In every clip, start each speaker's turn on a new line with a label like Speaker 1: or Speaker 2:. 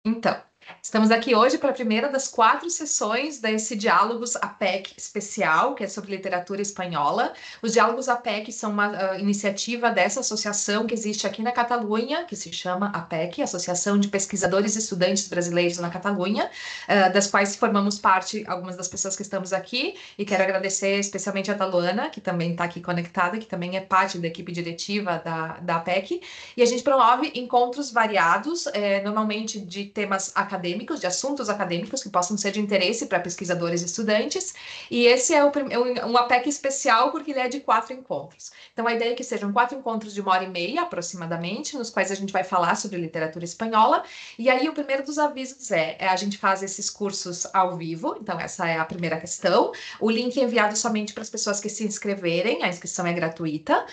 Speaker 1: Então, estamos aqui hoje para a primeira das 4 sessões desse Diálogos APEC especial, que é sobre literatura espanhola. Os Diálogos APEC são uma iniciativa dessa associação que existe aqui na Catalunha, que se chama APEC, Associação de Pesquisadores e Estudantes Brasileiros na Catalunha, das quais formamos parte algumas das pessoas que estamos aqui, e quero agradecer especialmente a Taluana, que também está aqui conectada, que também é parte da equipe diretiva da APEC, e a gente promove encontros variados, normalmente de temas acadêmicos, de assuntos acadêmicos que possam ser de interesse para pesquisadores e estudantes, e esse é um APEC especial porque ele é de 4 encontros. Então a ideia é que sejam 4 encontros de 1h30 aproximadamente, nos quais a gente vai falar sobre literatura espanhola, e aí o primeiro dos avisos a gente faz esses cursos ao vivo, então essa é a primeira questão. O link é enviado somente para as pessoas que se inscreverem, a inscrição é gratuita,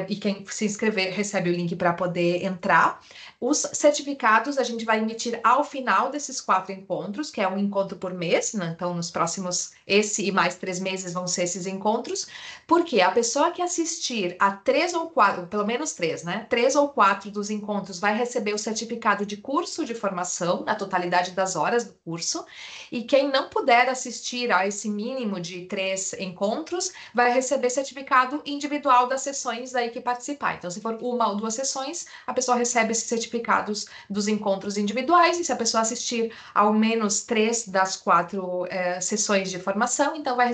Speaker 1: e quem se inscrever recebe o link para poder entrar. Os certificados a gente vai emitir ao final desses 4 encontros, que é um encontro por mês, né? Então nos próximos, esse e mais 3 meses vão ser esses encontros, porque a pessoa que assistir a 3 ou 4, pelo menos 3, né? 3 ou 4 dos encontros vai receber o certificado de curso de formação, na totalidade das horas do curso, e quem não puder assistir a esse mínimo de 3 encontros, vai receber certificado individual das sessões daí que participar. Então, se for 1 ou 2 sessões, a pessoa recebe esses certificados dos encontros individuais, e se a pessoa assistir ao menos 3 das 4 sessões de formação, então vai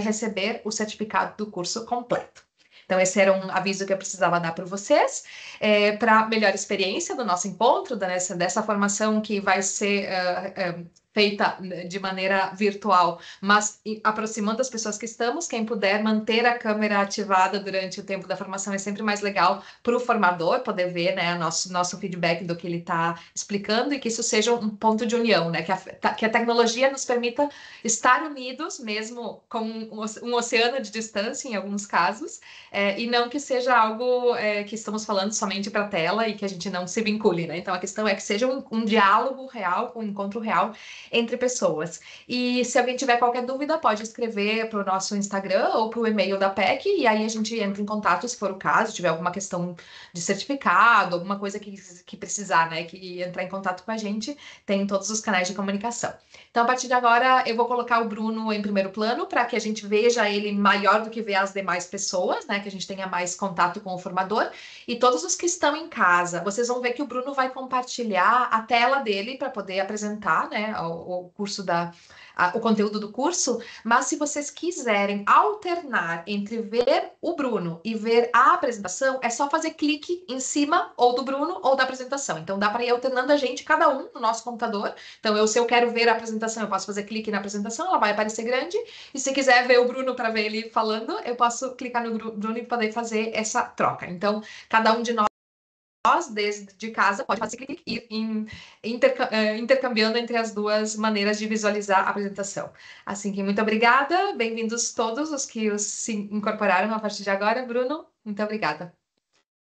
Speaker 1: receber o certificado do curso completo. Então, esse era um aviso que eu precisava dar para vocês, para melhor experiência do nosso encontro, dessa formação que vai ser feita de maneira virtual, mas aproximando as pessoas que estamos. Quem puder manter a câmera ativada durante o tempo da formação é sempre mais legal para o formador poder ver, né, nosso feedback do que ele está explicando, e que isso seja um ponto de união, né, que a tecnologia nos permita estar unidos, mesmo com um oceano de distância, em alguns casos, e não que seja algo que estamos falando somente para a tela e que a gente não se vincule, né? Então a questão é que seja um diálogo real, um encontro real entre pessoas. E se alguém tiver qualquer dúvida, pode escrever para o nosso Instagram ou para o e-mail da PEC, e aí a gente entra em contato, se for o caso, tiver alguma questão de certificado, alguma coisa que precisar, né, que entrar em contato com a gente, tem todos os canais de comunicação. Então, a partir de agora, eu vou colocar o Bruno em primeiro plano, para que a gente veja ele maior do que ver as demais pessoas, né, que a gente tenha mais contato com o formador. E todos os que estão em casa, vocês vão ver que o Bruno vai compartilhar a tela dele para poder apresentar, né, o curso o conteúdo do curso. Mas se vocês quiserem alternar entre ver o Bruno e ver a apresentação, é só fazer clique em cima ou do Bruno ou da apresentação. Então dá para ir alternando a gente, cada um no nosso computador. Então se eu quero ver a apresentação, eu posso fazer clique na apresentação, ela vai aparecer grande. E se quiser ver o Bruno para ver ele falando, eu posso clicar no Bruno e poder fazer essa troca. Então cada um de nós, desde casa, pode fazer clique e ir intercambiando entre as duas maneiras de visualizar a apresentação. Assim que muito obrigada, bem-vindos todos os que se incorporaram a partir de agora. Bruno, muito obrigada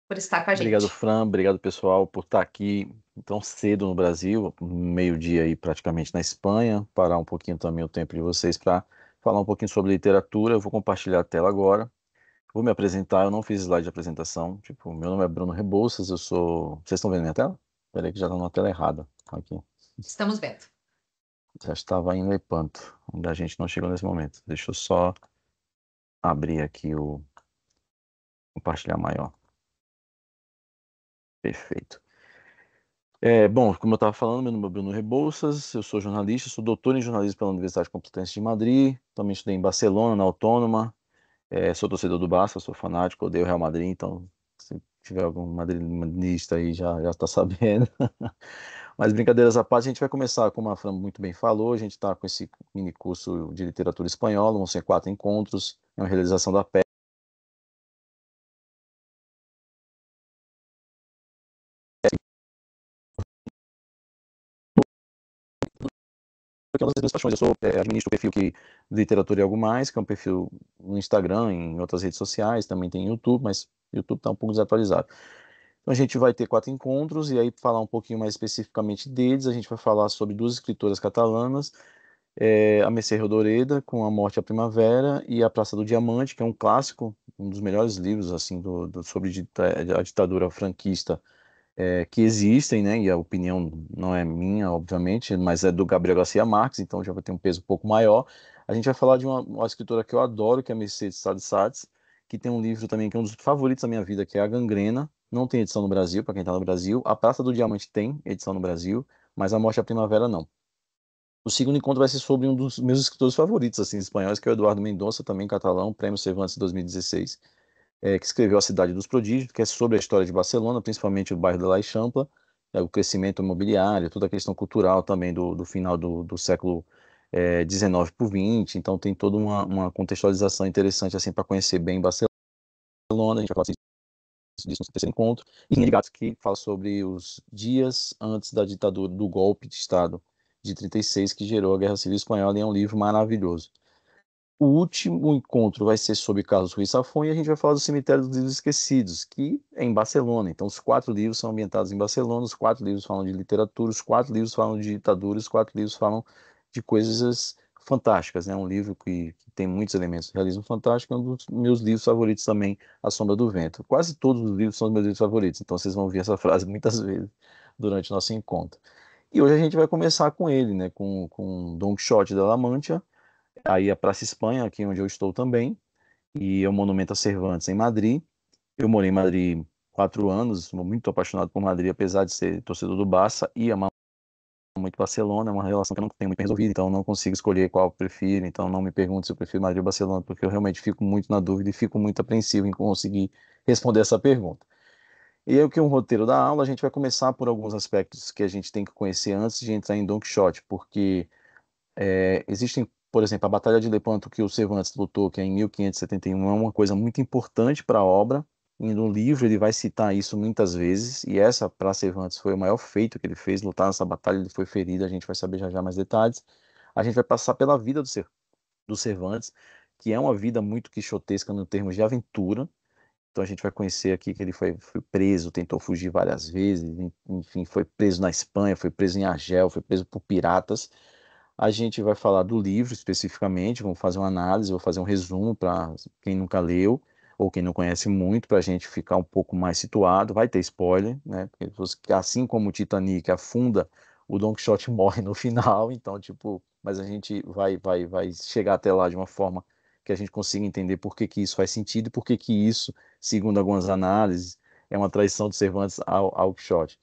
Speaker 1: por estar com a
Speaker 2: Obrigado,
Speaker 1: gente.
Speaker 2: Fran. Obrigado, pessoal, por estar aqui tão cedo no Brasil, meio-dia aí praticamente na Espanha. Parar um pouquinho também o tempo de vocês para falar um pouquinho sobre literatura. Eu vou compartilhar a tela agora. Vou me apresentar. Eu não fiz slide de apresentação. Tipo, meu nome é Bruno Rebouças. Eu sou. Vocês estão vendo minha tela? Peraí, que já está na tela errada. Aqui.
Speaker 1: Estamos vendo.
Speaker 2: Já estava em Lepanto, onde a gente não chegou nesse momento. Deixa eu só abrir aqui o compartilhar maior. Perfeito. Bom, como eu estava falando, meu nome é Bruno Rebouças, eu sou jornalista, sou doutor em jornalismo pela Universidade Complutense de Madrid, também estudei em Barcelona, na Autônoma, sou torcedor do Barça, sou fanático, odeio o Real Madrid, então se tiver algum madridista aí já está sabendo. Mas brincadeiras à parte, a gente vai começar, como a Fran muito bem falou, a gente está com esse mini curso de literatura espanhola, vão ser 4 encontros, é uma realização da PEC. Porque é uma das minhas paixões. Administro o perfil que Literatura e Algo Mais, que é um perfil no Instagram, em outras redes sociais, também tem YouTube, mas o YouTube está um pouco desatualizado. Então a gente vai ter 4 encontros, e aí falar um pouquinho mais especificamente deles, a gente vai falar sobre 2 escritoras catalanas, a Mercè Rodoreda, com A Morte e a Primavera, e A Praça do Diamante, que é um clássico, um dos melhores livros assim sobre a ditadura franquista que existem, né? E a opinião não é minha, obviamente, mas é do Gabriel Garcia Marques, então já vai ter um peso um pouco maior. A gente vai falar de uma escritora que eu adoro, que é a Mercedes Sade Sades, que tem um livro também que é um dos favoritos da minha vida, que é A Gangrena. Não tem edição no Brasil, para quem está no Brasil. A Praça do Diamante tem edição no Brasil, mas A Morte à Primavera não. O segundo encontro vai ser sobre um dos meus escritores favoritos, assim, espanhóis, que é o Eduardo Mendonça, também catalão, Prêmio Cervantes 2016, que escreveu A Cidade dos Prodígios, que é sobre a história de Barcelona, principalmente o bairro de La Eixample, o crescimento imobiliário, toda a questão cultural também do final do século XIX para o XX. Então tem toda uma contextualização interessante assim para conhecer bem Barcelona. A gente vai falar disso no terceiro encontro. E Linha de Gatos, que fala sobre os dias antes da ditadura, do golpe de Estado de 36, que gerou a Guerra Civil Espanhola, e é um livro maravilhoso. O último encontro vai ser sobre Carlos Ruiz Zafón, e a gente vai falar do Cemitério dos Livros Esquecidos, que é em Barcelona. Então, os 4 livros são ambientados em Barcelona, os 4 livros falam de literatura, os 4 livros falam de ditadura, os 4 livros falam de coisas fantásticas, né? Um livro que tem muitos elementos de realismo fantástico, é um dos meus livros favoritos também, A Sombra do Vento. Quase todos os livros são os meus livros favoritos, então vocês vão ouvir essa frase muitas vezes durante o nosso encontro. E hoje a gente vai começar com ele, né? Com Don Quixote de La Mancha, aí a Praça Espanha, aqui onde eu estou também, e é o Monumento a Cervantes em Madrid. Eu morei em Madrid 4 anos, sou muito apaixonado por Madrid, apesar de ser torcedor do Barça e amar muito Barcelona. É uma relação que eu não tenho muito bem resolvida, então eu não consigo escolher qual eu prefiro. Então não me pergunte se eu prefiro Madrid ou Barcelona, porque eu realmente fico muito na dúvida e fico muito apreensivo em conseguir responder essa pergunta. E aí, o que é um roteiro da aula, a gente vai começar por alguns aspectos que a gente tem que conhecer antes de entrar em Don Quixote, porque existem, por exemplo, a Batalha de Lepanto que o Cervantes lutou, que é em 1571, é uma coisa muito importante para a obra, e no livro ele vai citar isso muitas vezes, e essa, para Cervantes, foi o maior feito que ele fez, lutar nessa batalha. Ele foi ferido, a gente vai saber já já mais detalhes. A gente vai passar pela vida do Cervantes, que é uma vida muito quixotesca no termos de aventura. Então a gente vai conhecer aqui que ele foi preso, tentou fugir várias vezes, enfim, foi preso na Espanha, foi preso em Argel, foi preso por piratas. A gente vai falar do livro especificamente, vamos fazer uma análise, vou fazer um resumo para quem nunca leu ou quem não conhece muito, para a gente ficar um pouco mais situado. Vai ter spoiler, né? Porque assim como o Titanic afunda, o Don Quixote morre no final, então, tipo, mas a gente vai chegar até lá de uma forma que a gente consiga entender por que que isso faz sentido e por que que isso, segundo algumas análises, é uma traição de Cervantes ao Quixote.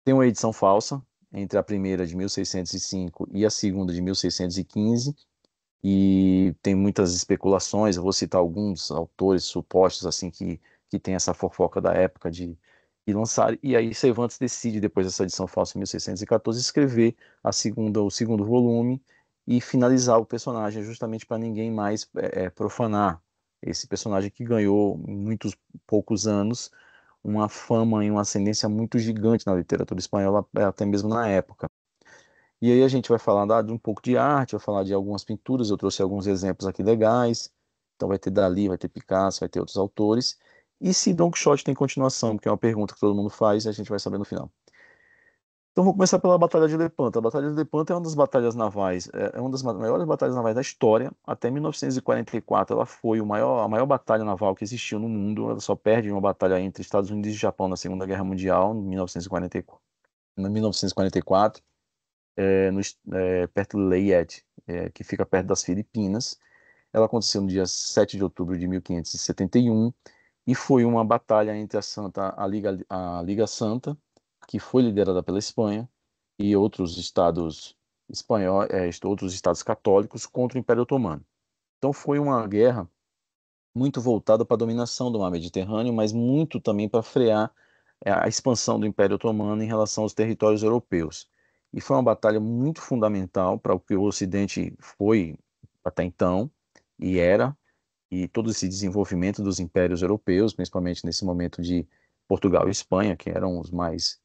Speaker 2: Tem uma edição falsa entre a primeira de 1605 e a segunda de 1615, e tem muitas especulações. Eu vou citar alguns autores supostos assim que tem essa fofoca da época de lançar, e aí Cervantes decide, depois dessa edição falsa em 1614, escrever o segundo volume e finalizar o personagem, justamente para ninguém mais profanar esse personagem que ganhou em muitos poucos anos uma fama e uma ascendência muito gigante na literatura espanhola, até mesmo na época. E aí a gente vai falar de um pouco de arte, vai falar de algumas pinturas. Eu trouxe alguns exemplos aqui legais. Então vai ter Dalí, vai ter Picasso, vai ter outros autores. E se Don Quixote tem continuação, que é uma pergunta que todo mundo faz, e a gente vai saber no final. Então vou começar pela Batalha de Lepanto. A Batalha de Lepanto é uma das batalhas navais, é uma das maiores batalhas navais da história. Até 1944 ela foi a maior batalha naval que existiu no mundo. Ela só perde uma batalha entre Estados Unidos e Japão na Segunda Guerra Mundial, em 1944. Em 1944, perto de Leyte, que fica perto das Filipinas. Ela aconteceu no dia 7 de outubro de 1571 e foi uma batalha entre a Liga Santa, que foi liderada pela Espanha, e outros estados outros estados católicos contra o Império Otomano. Então foi uma guerra muito voltada para a dominação do mar Mediterrâneo, mas muito também para frear a expansão do Império Otomano em relação aos territórios europeus. E foi uma batalha muito fundamental para o que o Ocidente foi até então, e era, e todo esse desenvolvimento dos impérios europeus, principalmente nesse momento de Portugal e Espanha, que eram os mais,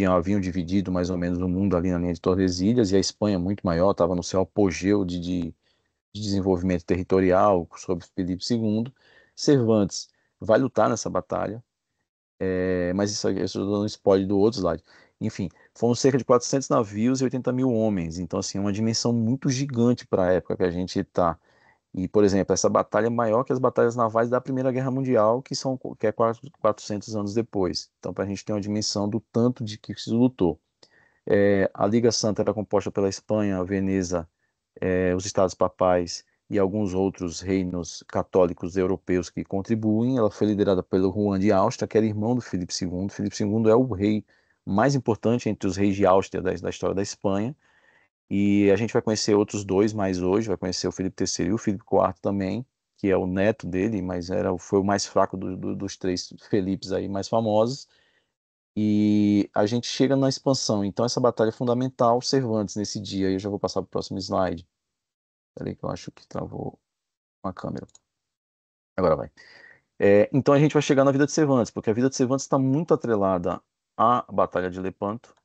Speaker 2: haviam dividido mais ou menos o mundo ali na linha de Tordesilhas, e a Espanha muito maior, estava no seu apogeu de desenvolvimento territorial sob Felipe II. Cervantes vai lutar nessa batalha, mas isso eu estou dando spoiler do outro slide. Enfim, foram cerca de 400 navios e 80 mil homens, então assim, é uma dimensão muito gigante para a época que a gente está. E, por exemplo, essa batalha é maior que as batalhas navais da Primeira Guerra Mundial, que é 400 anos depois. Então, para a gente ter uma dimensão do tanto de que se lutou. A Liga Santa era composta pela Espanha, a Veneza, os Estados Papais e alguns outros reinos católicos europeus que contribuem. Ela foi liderada pelo Juan de Áustria, que era irmão do Filipe II. Filipe II é o rei mais importante entre os reis de Áustria da história da Espanha. E a gente vai conhecer outros dois mais hoje, vai conhecer o Filipe III e o Filipe IV também, que é o neto dele, mas foi o mais fraco dos três Felipes aí mais famosos. E a gente chega na expansão. Então, essa batalha é fundamental. Cervantes, nesse dia, eu já vou passar para o próximo slide. Peraí, que eu acho que travou a câmera. Agora vai. Então, a gente vai chegar na vida de Cervantes, porque a vida de Cervantes está muito atrelada à Batalha de Lepanto,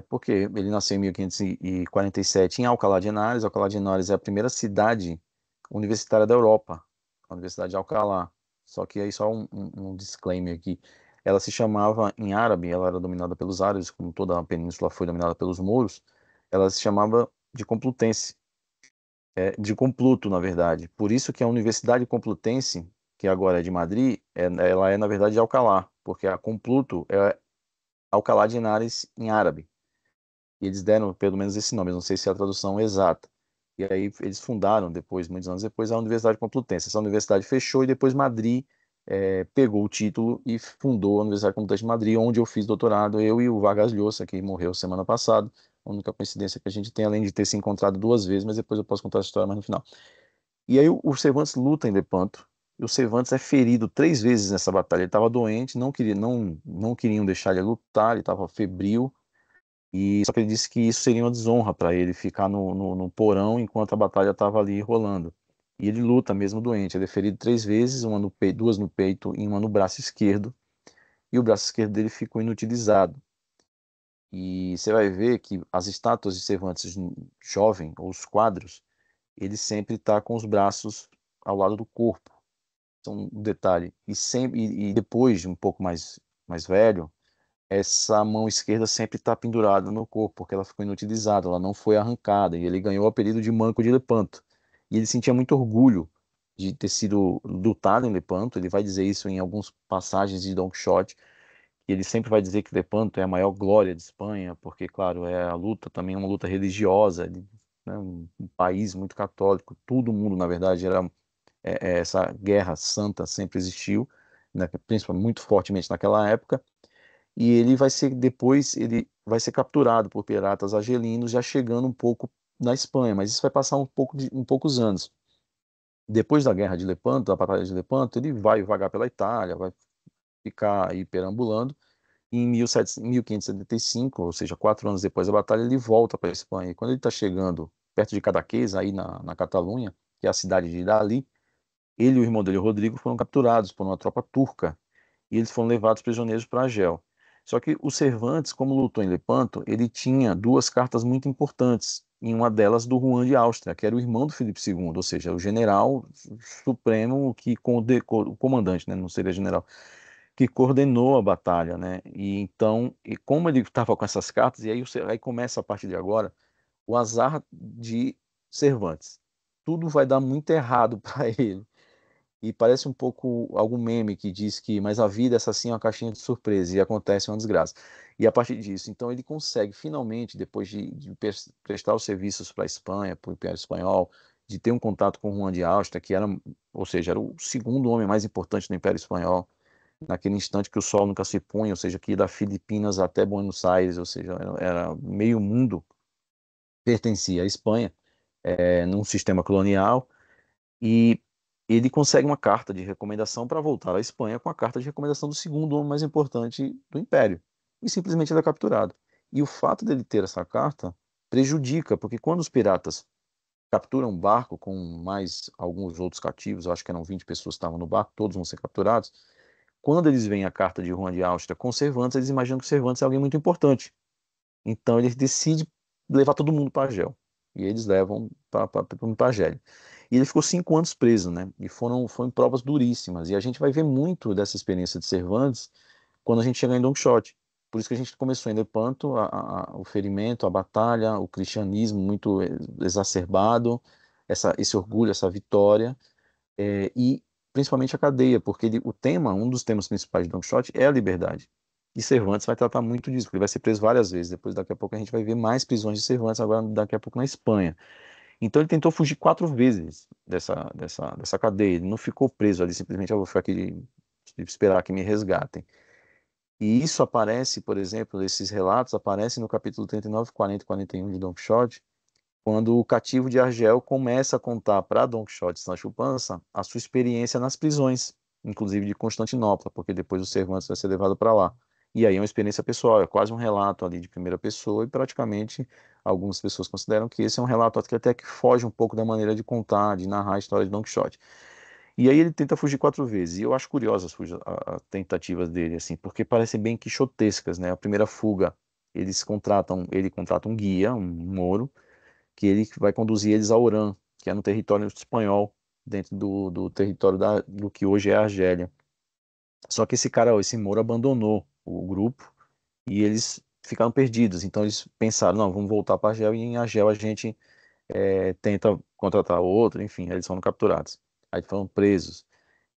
Speaker 2: porque ele nasceu em 1547 em Alcalá de Henares. Alcalá de Henares é a primeira cidade universitária da Europa, a Universidade de Alcalá. Só que aí só um disclaimer aqui. Ela se chamava em árabe, ela era dominada pelos árabes, como toda a península foi dominada pelos mouros. Ela se chamava de Complutense, de Compluto, na verdade. Por isso que a Universidade Complutense, que agora é de Madrid, ela é na verdade de Alcalá, porque a Compluto é Alcalá de Henares em árabe. E eles deram pelo menos esse nome, eu não sei se é a tradução exata. E aí eles fundaram depois, muitos anos depois, a Universidade Complutense. Essa universidade fechou e depois Madrid pegou o título e fundou a Universidade Complutense de Madrid, onde eu fiz doutorado, eu e o Vargas Llosa, que morreu semana passada. A única coincidência que a gente tem, além de ter se encontrado duas vezes, mas depois eu posso contar essa história mais no final. E aí o Cervantes luta em Lepanto, e o Cervantes é ferido três vezes nessa batalha. Ele estava doente, não queriam deixar ele lutar, ele estava febril, e só que ele disse que isso seria uma desonra para ele ficar no porão enquanto a batalha estava ali rolando. E ele luta mesmo doente. Ele é ferido três vezes, duas no peito e uma no braço esquerdo. E o braço esquerdo dele ficou inutilizado. E você vai ver que as estátuas de Cervantes jovem, ou os quadros, ele sempre está com os braços ao lado do corpo. Então, um detalhe. E depois, um pouco mais velho, essa mão esquerda sempre está pendurada no corpo, porque ela ficou inutilizada, ela não foi arrancada, e ele ganhou o apelido de Manco de Lepanto. E ele sentia muito orgulho de ter sido lutado em Lepanto. Ele vai dizer isso em algumas passagens de Don Quixote, e ele sempre vai dizer que Lepanto é a maior glória de Espanha, porque, claro, a luta também é uma luta religiosa, né, um país muito católico, todo mundo, na verdade, essa guerra santa sempre existiu, né, principalmente muito fortemente naquela época. E ele vai ser capturado por piratas argelinos, já chegando um pouco na Espanha, mas isso vai passar um poucos anos. Depois da Guerra de Lepanto, da Batalha de Lepanto, ele vai vagar pela Itália, vai ficar aí perambulando, e em 1575, ou seja, 4 anos depois da batalha, ele volta para a Espanha. E quando ele está chegando perto de Cadaqués, aí na Catalunha, que é a cidade de Dali, ele e o irmão dele, Rodrigo, foram capturados por uma tropa turca e eles foram levados prisioneiros para Argel. Só que o Cervantes, como lutou em Lepanto, ele tinha duas cartas muito importantes, em uma delas do Juan de Áustria, que era o irmão do Filipe II, ou seja, o general supremo o comandante, né, não seria general, que coordenou a batalha, né? E então, e como ele estava com essas cartas, e aí começa a partir de agora o azar de Cervantes. Tudo vai dar muito errado para ele. E parece um pouco algum meme que diz que, mas a vida é essa sim é uma caixinha de surpresa e acontece uma desgraça. E a partir disso, então ele consegue finalmente, depois de prestar os serviços para a Espanha, para o Império Espanhol, de ter um contato com Juan de Austria, que era, ou seja, era o segundo homem mais importante do Império Espanhol, naquele instante que o sol nunca se punha, ou seja, que ia da Filipinas até Buenos Aires, ou seja, era meio mundo pertencia à Espanha, num sistema colonial. E ele consegue uma carta de recomendação para voltar à Espanha com a carta de recomendação do segundo homem mais importante do Império. E simplesmente ele é capturado. E o fato dele ter essa carta prejudica, porque quando os piratas capturam um barco com mais alguns outros cativos, eu acho que eram 20 pessoas que estavam no barco, todos vão ser capturados. Quando eles veem a carta de Juan de Áustria com Cervantes, eles imaginam que Cervantes é alguém muito importante. Então ele decide levar todo mundo para Argel. E eles levam para Argel. E ele ficou 5 anos preso, né? E foram provas duríssimas. E a gente vai ver muito dessa experiência de Cervantes quando a gente chegar em Don Quixote. Por isso que a gente começou em Lepanto, o ferimento, a batalha, o cristianismo muito exacerbado, esse orgulho, essa vitória, e principalmente a cadeia, porque um dos temas principais de Don Quixote é a liberdade. E Cervantes vai tratar muito disso, porque ele vai ser preso várias vezes. Depois, daqui a pouco, a gente vai ver mais prisões de Cervantes, agora daqui a pouco na Espanha. Então ele tentou fugir 4 vezes dessa cadeia. Ele não ficou preso ali, simplesmente eu vou ficar aqui esperar que me resgatem. E isso aparece, por exemplo, esses relatos aparecem no capítulo 39, 40 e 41 de Don Quixote, quando o cativo de Argel começa a contar para Don Quixote e Sancho Panza a sua experiência nas prisões, inclusive de Constantinopla, porque depois o Cervantes vai ser levado para lá. E aí é uma experiência pessoal, é quase um relato ali de primeira pessoa e praticamente algumas pessoas consideram que esse é um relato que até que foge um pouco da maneira de contar, de narrar a história de Don Quixote. E aí ele tenta fugir 4 vezes. E eu acho curiosas as tentativas dele, assim, porque parecem bem quixotescas, né? A primeira fuga, ele contrata um guia, um mouro, que ele vai conduzir eles a Orã, que é no território espanhol, dentro do território do que hoje é a Argélia. Só que esse mouro abandonou o grupo e eles ficaram perdidos. Então eles pensaram, não, vamos voltar para Argel e em Argel a gente tenta contratar outro, enfim, eles foram capturados. Aí foram presos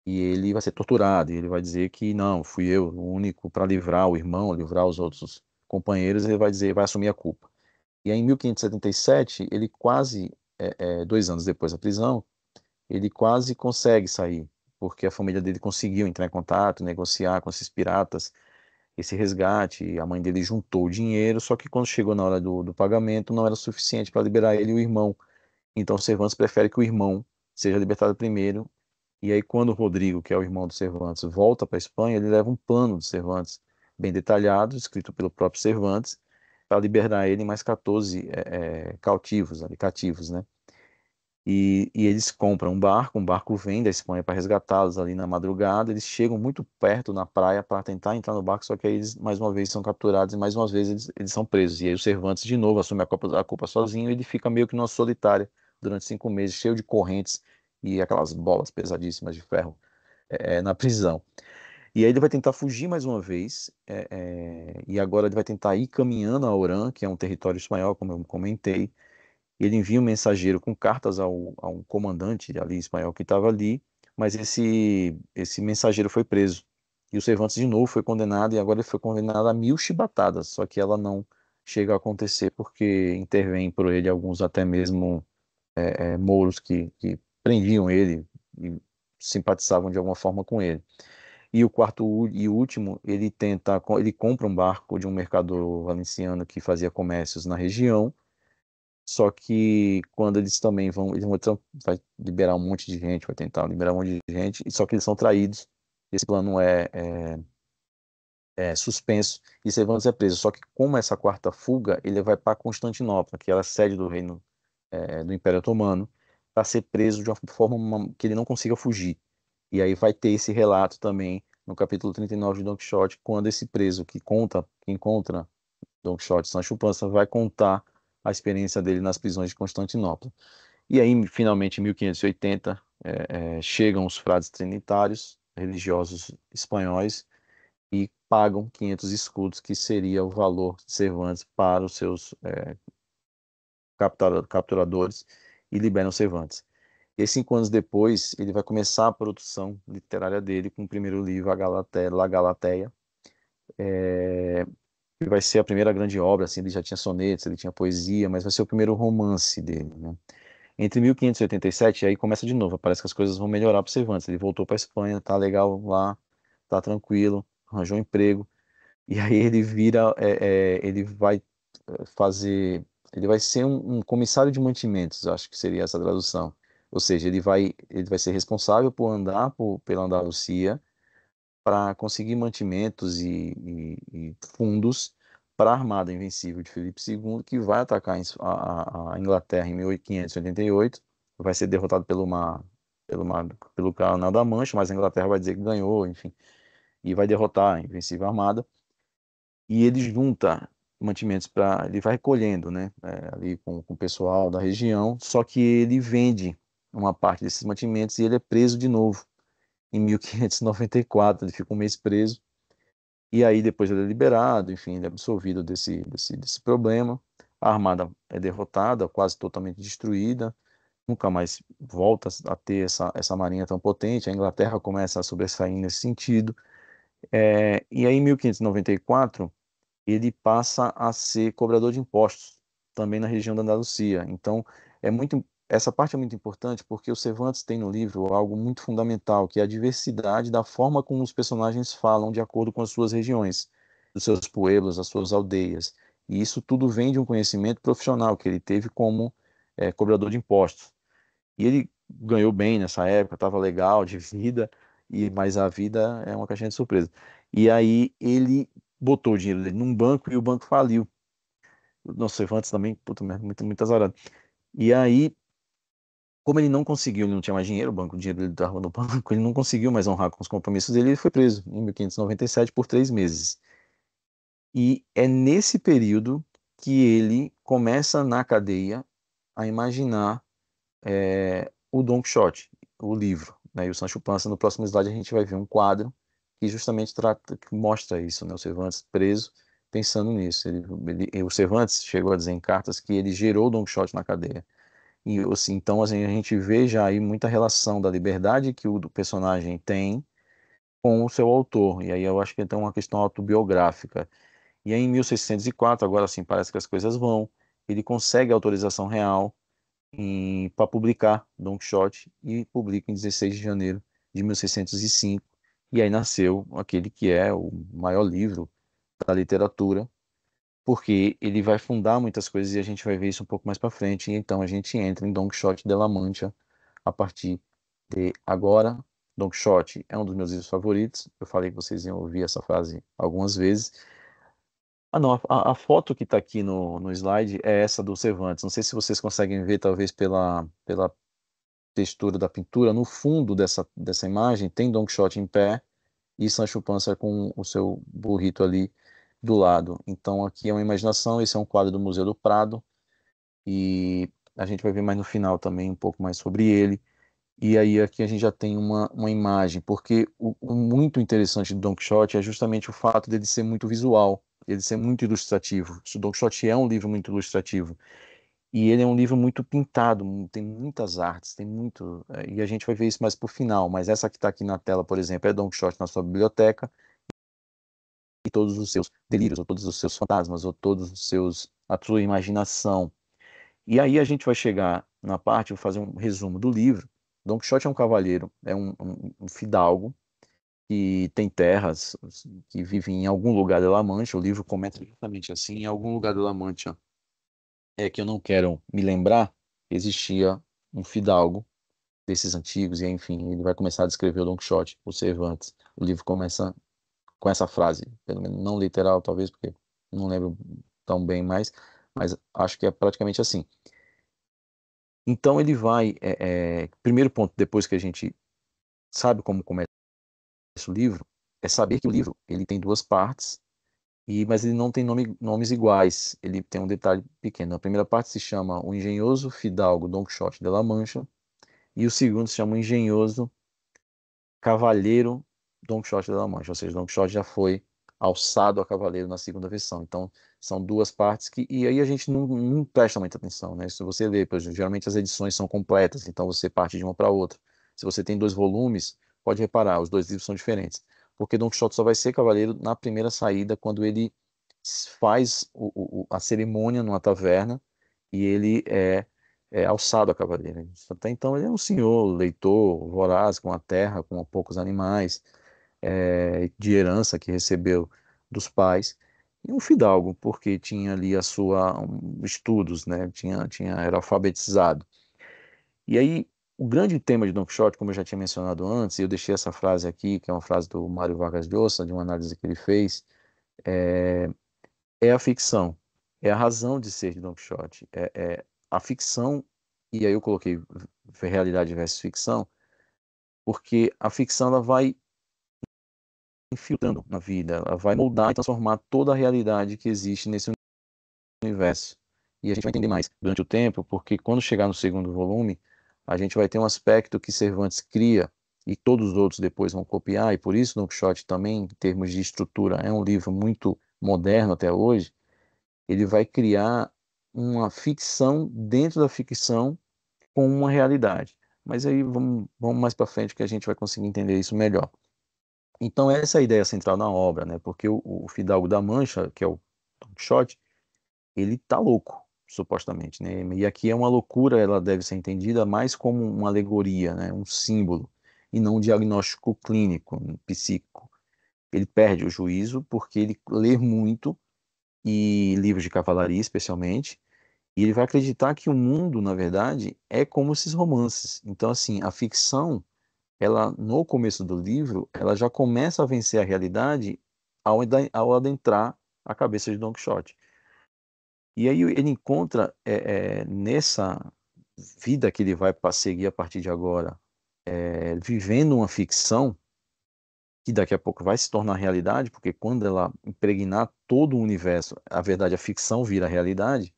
Speaker 2: e ele vai ser torturado, e ele vai dizer que não, fui eu o único para livrar o irmão, livrar os outros companheiros, ele vai dizer, vai assumir a culpa. E aí, em 1577, ele quase, 2 anos depois da prisão, ele quase consegue sair, porque a família dele conseguiu entrar em contato, negociar com esses piratas esse resgate, e a mãe dele juntou o dinheiro, só que quando chegou na hora do pagamento não era suficiente para liberar ele e o irmão. Então Cervantes prefere que o irmão seja libertado primeiro, e aí quando o Rodrigo, que é o irmão do Cervantes, volta para a Espanha, ele leva um plano de Cervantes bem detalhado, escrito pelo próprio Cervantes, para liberar ele e mais 14 cautivos, ali, cativos, né? E eles compram um barco vem da Espanha para resgatá-los ali na madrugada, eles chegam muito perto na praia para tentar entrar no barco, só que aí eles mais uma vez são capturados e mais uma vez eles são presos. E aí o Cervantes de novo assume a culpa sozinho e ele fica meio que numa solitária durante 5 meses, cheio de correntes e aquelas bolas pesadíssimas de ferro na prisão. E aí ele vai tentar fugir mais uma vez, e agora ele vai tentar ir caminhando a Orã, que é um território espanhol, como eu comentei. Ele envia um mensageiro com cartas a um comandante ali espanhol que estava ali, mas esse mensageiro foi preso. E o Cervantes de novo foi condenado, e agora ele foi condenado a 1.000 chibatadas, só que ela não chega a acontecer porque intervêm por ele alguns até mesmo mouros que prendiam ele e simpatizavam de alguma forma com ele. E o quarto e último, ele compra um barco de um mercador valenciano que fazia comércios na região. Só que quando eles vão vai liberar um monte de gente, vai tentar liberar um monte de gente, e só que eles são traídos. Esse plano é suspenso e Cervantes é preso. Só que como essa quarta fuga, ele vai para Constantinopla, que era a sede do reino do Império Otomano, para ser preso de uma forma que ele não consiga fugir. E aí vai ter esse relato também no capítulo 39 de Don Quixote, quando esse preso que encontra Don Quixote, Sancho Panza, vai contar a experiência dele nas prisões de Constantinopla. E aí, finalmente, em 1580, chegam os frades trinitários, religiosos espanhóis, e pagam 500 escudos, que seria o valor de Cervantes para os seus capturadores, e liberam Cervantes. E 5 anos depois, ele vai começar a produção literária dele com o primeiro livro, La Galateia, que vai ser a primeira grande obra, assim, ele já tinha sonetos, ele tinha poesia, mas vai ser o primeiro romance dele, né? Entre 1587, aí começa de novo, parece que as coisas vão melhorar para o Cervantes, ele voltou para a Espanha, tá legal lá, tá tranquilo, arranjou um emprego, e aí ele vira, ele vai fazer, ele vai ser um comissário de mantimentos, acho que seria essa tradução, ou seja, ele vai ser responsável por andar pela Andalucia, para conseguir mantimentos e fundos para a Armada Invencível de Filipe II, que vai atacar a Inglaterra em 1588, vai ser derrotado pelo Canal da Mancha, mas a Inglaterra vai dizer que ganhou, enfim, e vai derrotar a Invencível Armada. E ele junta mantimentos ele vai recolhendo, né, ali com o pessoal da região, só que ele vende uma parte desses mantimentos e ele é preso de novo em 1594, ele fica um mês preso, e aí depois ele é liberado, enfim, ele é absolvido desse problema. A armada é derrotada, quase totalmente destruída, nunca mais volta a ter essa marinha tão potente, a Inglaterra começa a sobressair nesse sentido. E aí, em 1594, ele passa a ser cobrador de impostos, também na região da Andalucia. Então, essa parte é muito importante porque o Cervantes tem no livro algo muito fundamental, que é a diversidade da forma como os personagens falam de acordo com as suas regiões, dos seus pueblos, as suas aldeias. E isso tudo vem de um conhecimento profissional que ele teve como cobrador de impostos. E ele ganhou bem nessa época, estava legal de vida, mas a vida é uma caixinha de surpresa. E aí ele botou o dinheiro dele num banco e o banco faliu. Nossa, Cervantes também, puta merda, muito azarado. E aí, como ele não conseguiu, ele não tinha mais dinheiro, o dinheiro dele estava no banco, ele não conseguiu mais honrar com os compromissos dele, ele foi preso em 1597 por 3 meses. E é nesse período que ele começa na cadeia a imaginar o Don Quixote, o livro, né? E o Sancho Panza, no próximo slide a gente vai ver um quadro que justamente que mostra isso, né? O Cervantes preso pensando nisso. O Cervantes chegou a dizer em cartas que ele gerou o Don Quixote na cadeia. E assim, então assim, a gente vê já aí muita relação da liberdade que o personagem tem com o seu autor. E aí eu acho que tem uma questão autobiográfica. E aí em 1604, agora sim parece que as coisas vão, ele consegue a autorização real para publicar Don Quixote e publica em 16 de janeiro de 1605. E aí nasceu aquele que é o maior livro da literatura, porque ele vai fundar muitas coisas e a gente vai ver isso um pouco mais para frente. E então a gente entra em Don Quixote de La Mancha a partir de agora. Don Quixote é um dos meus livros favoritos. Eu falei que vocês iam ouvir essa frase algumas vezes. Ah, não, a foto que está aqui no slide é essa do Cervantes. Não sei se vocês conseguem ver, talvez pela textura da pintura. No fundo dessa imagem tem Don Quixote em pé e Sancho Panza com o seu burrito ali do lado. Então aqui é uma imaginação, esse é um quadro do Museu do Prado e a gente vai ver mais no final também um pouco mais sobre ele. E aí aqui a gente já tem uma imagem, porque o muito interessante do Don Quixote é justamente o fato dele ser muito visual, ele ser muito ilustrativo. O Don Quixote é um livro muito ilustrativo. E ele é um livro muito pintado, tem muitas artes, tem muito. E a gente vai ver isso mais por final. Mas essa que está aqui na tela, por exemplo, é Don Quixote na sua biblioteca e todos os seus delírios, ou todos os seus fantasmas, ou todos os seus a sua imaginação. E aí a gente vai chegar na parte, vou fazer um resumo do livro. Don Quixote é um cavalheiro, é um fidalgo que tem terras, que vive em algum lugar da La Mancha. O livro começa justamente assim, em algum lugar da La Mancha que eu não quero me lembrar, existia um fidalgo desses antigos, e enfim, ele vai começar a descrever o Don Quixote, o Cervantes. O livro começa com essa frase, pelo menos não literal, talvez, porque não lembro tão bem mais, mas acho que é praticamente assim. Então ele vai, primeiro ponto, depois que a gente sabe como começa o livro, é saber que o livro ele tem duas partes, mas ele não tem nomes iguais. Ele tem um detalhe pequeno. A primeira parte se chama O Engenhoso Fidalgo Don Quixote de La Mancha, e o segundo se chama O Engenhoso Cavaleiro Don Quixote de La Mancha, ou seja, Don Quixote já foi alçado a cavaleiro na segunda versão. Então, são duas partes e aí a gente não presta muita atenção, né? Se você lê, por exemplo, geralmente as edições são completas, então você parte de uma para outra. Se você tem dois volumes, pode reparar, os dois livros são diferentes, porque Don Quixote só vai ser cavaleiro na primeira saída, quando ele faz a cerimônia numa taverna e ele é alçado a cavaleiro. Até então ele é um senhor, leitor, voraz, com a terra, com poucos animais, de herança que recebeu dos pais, e um fidalgo, porque tinha ali estudos, né? Era alfabetizado. E aí, o grande tema de Don Quixote, como eu já tinha mencionado antes, e eu deixei essa frase aqui, que é uma frase do Mário Vargas Llosa, de uma análise que ele fez, é a ficção, é a razão de ser de Don Quixote, a ficção, e aí eu coloquei realidade versus ficção, porque a ficção ela vai infiltrando na vida, ela vai moldar e transformar toda a realidade que existe nesse universo. E a gente vai entender mais durante o tempo, porque quando chegar no segundo volume, a gente vai ter um aspecto que Cervantes cria e todos os outros depois vão copiar, e por isso Don Quixote também, em termos de estrutura, é um livro muito moderno até hoje. Ele vai criar uma ficção dentro da ficção com uma realidade. Mas aí vamos mais para frente que a gente vai conseguir entender isso melhor. Então, essa é a ideia central na obra, né? Porque o Fidalgo da Mancha, que é o Don Quixote, ele tá louco, supostamente, né? E aqui é uma loucura, ela deve ser entendida mais como uma alegoria, né? Um símbolo, e não um diagnóstico clínico, psíquico. Ele perde o juízo porque ele lê muito, e livros de cavalaria especialmente, e ele vai acreditar que o mundo, na verdade, é como esses romances. Então, assim, a ficção, ela, no começo do livro, ela já começa a vencer a realidade ao adentrar a cabeça de Don Quixote. E aí ele encontra nessa vida que ele vai seguir a partir de agora, vivendo uma ficção que daqui a pouco vai se tornar realidade, porque quando ela impregnar todo o universo, a verdade, a ficção vira realidade,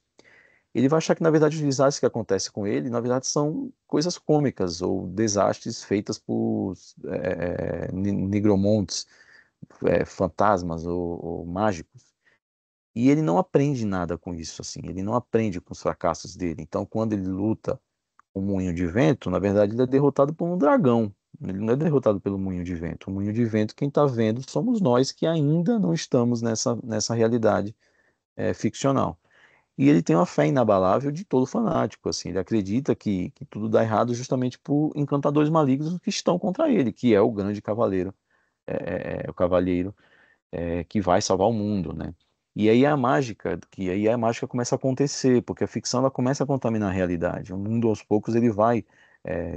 Speaker 2: ele vai achar que na verdade os desastres que acontecem com ele, na verdade são coisas cômicas ou desastres feitas por nigromontes, fantasmas ou mágicos. E ele não aprende nada com isso, assim, ele não aprende com os fracassos dele. Então, quando ele luta com o moinho de vento, na verdade ele é derrotado por um dragão. Ele não é derrotado pelo moinho de vento. O moinho de vento, quem está vendo, somos nós que ainda não estamos nessa realidade ficcional. E ele tem uma fé inabalável de todo fanático, assim, ele acredita que tudo dá errado justamente por encantadores malignos que estão contra ele, que é o grande cavaleiro, o cavalheiro que vai salvar o mundo, né? E aí é a mágica, que aí a mágica começa a acontecer, porque a ficção ela começa a contaminar a realidade. O mundo aos poucos ele vai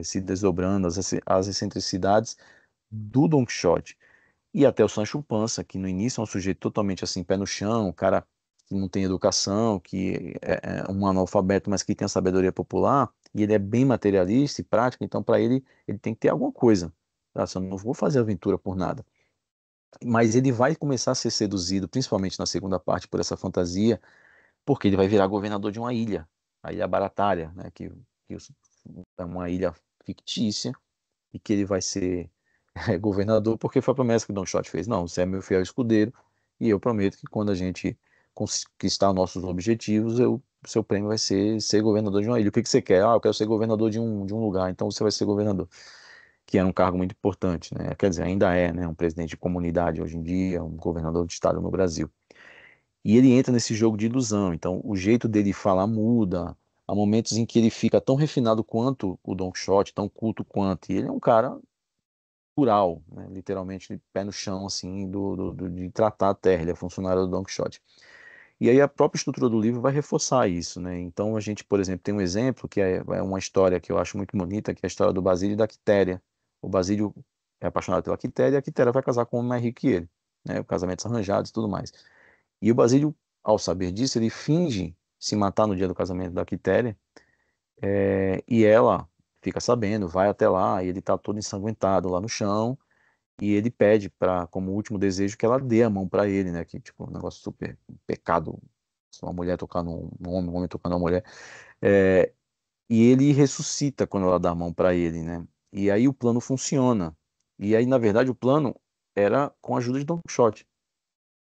Speaker 2: se desdobrando, as excentricidades do Don Quixote. E até o Sancho Panza, que no início é um sujeito totalmente assim, pé no chão, um cara que não tem educação, que é um analfabeto, mas que tem a sabedoria popular, e ele é bem materialista e prático, então para ele tem que ter alguma coisa. Tá? Eu não vou fazer aventura por nada. Mas ele vai começar a ser seduzido, principalmente na segunda parte, por essa fantasia, porque ele vai virar governador de uma ilha, a Ilha Baratária, né, que é uma ilha fictícia, e que ele vai ser governador, porque foi a promessa que Don Quixote fez. Não, você é meu fiel escudeiro, e eu prometo que quando a gente conquistar nossos objetivos, seu prêmio vai ser governador de uma ilha. O que você quer? Ah, eu quero ser governador de um lugar, então você vai ser governador, que era um cargo muito importante, né? Quer dizer, ainda é, né? Um presidente de comunidade hoje em dia, um governador de estado no Brasil. E ele entra nesse jogo de ilusão, então o jeito dele falar muda, há momentos em que ele fica tão refinado quanto o Don Quixote, tão culto quanto, e ele é um cara rural, né? Literalmente de pé no chão, assim, de tratar a terra, ele é funcionário do Don Quixote. E aí a própria estrutura do livro vai reforçar isso, né? Então a gente, por exemplo, tem um exemplo que é uma história que eu acho muito bonita, que é a história do Basílio e da Quitéria. O Basílio é apaixonado pela Quitéria e a Quitéria vai casar com um homem mais rico que ele, né? Casamentos arranjados e tudo mais. E o Basílio, ao saber disso, ele finge se matar no dia do casamento da Quitéria, e ela fica sabendo, vai até lá, e ele tá todo ensanguentado lá no chão, e ele pede para, como último desejo, que ela dê a mão para ele, né? Que tipo, um negócio super pecado, se uma mulher tocar num homem, um homem tocar numa mulher. É, e ele ressuscita quando ela dá a mão para ele, né? E aí o plano funciona. E aí, na verdade, o plano era com a ajuda de Don Quixote.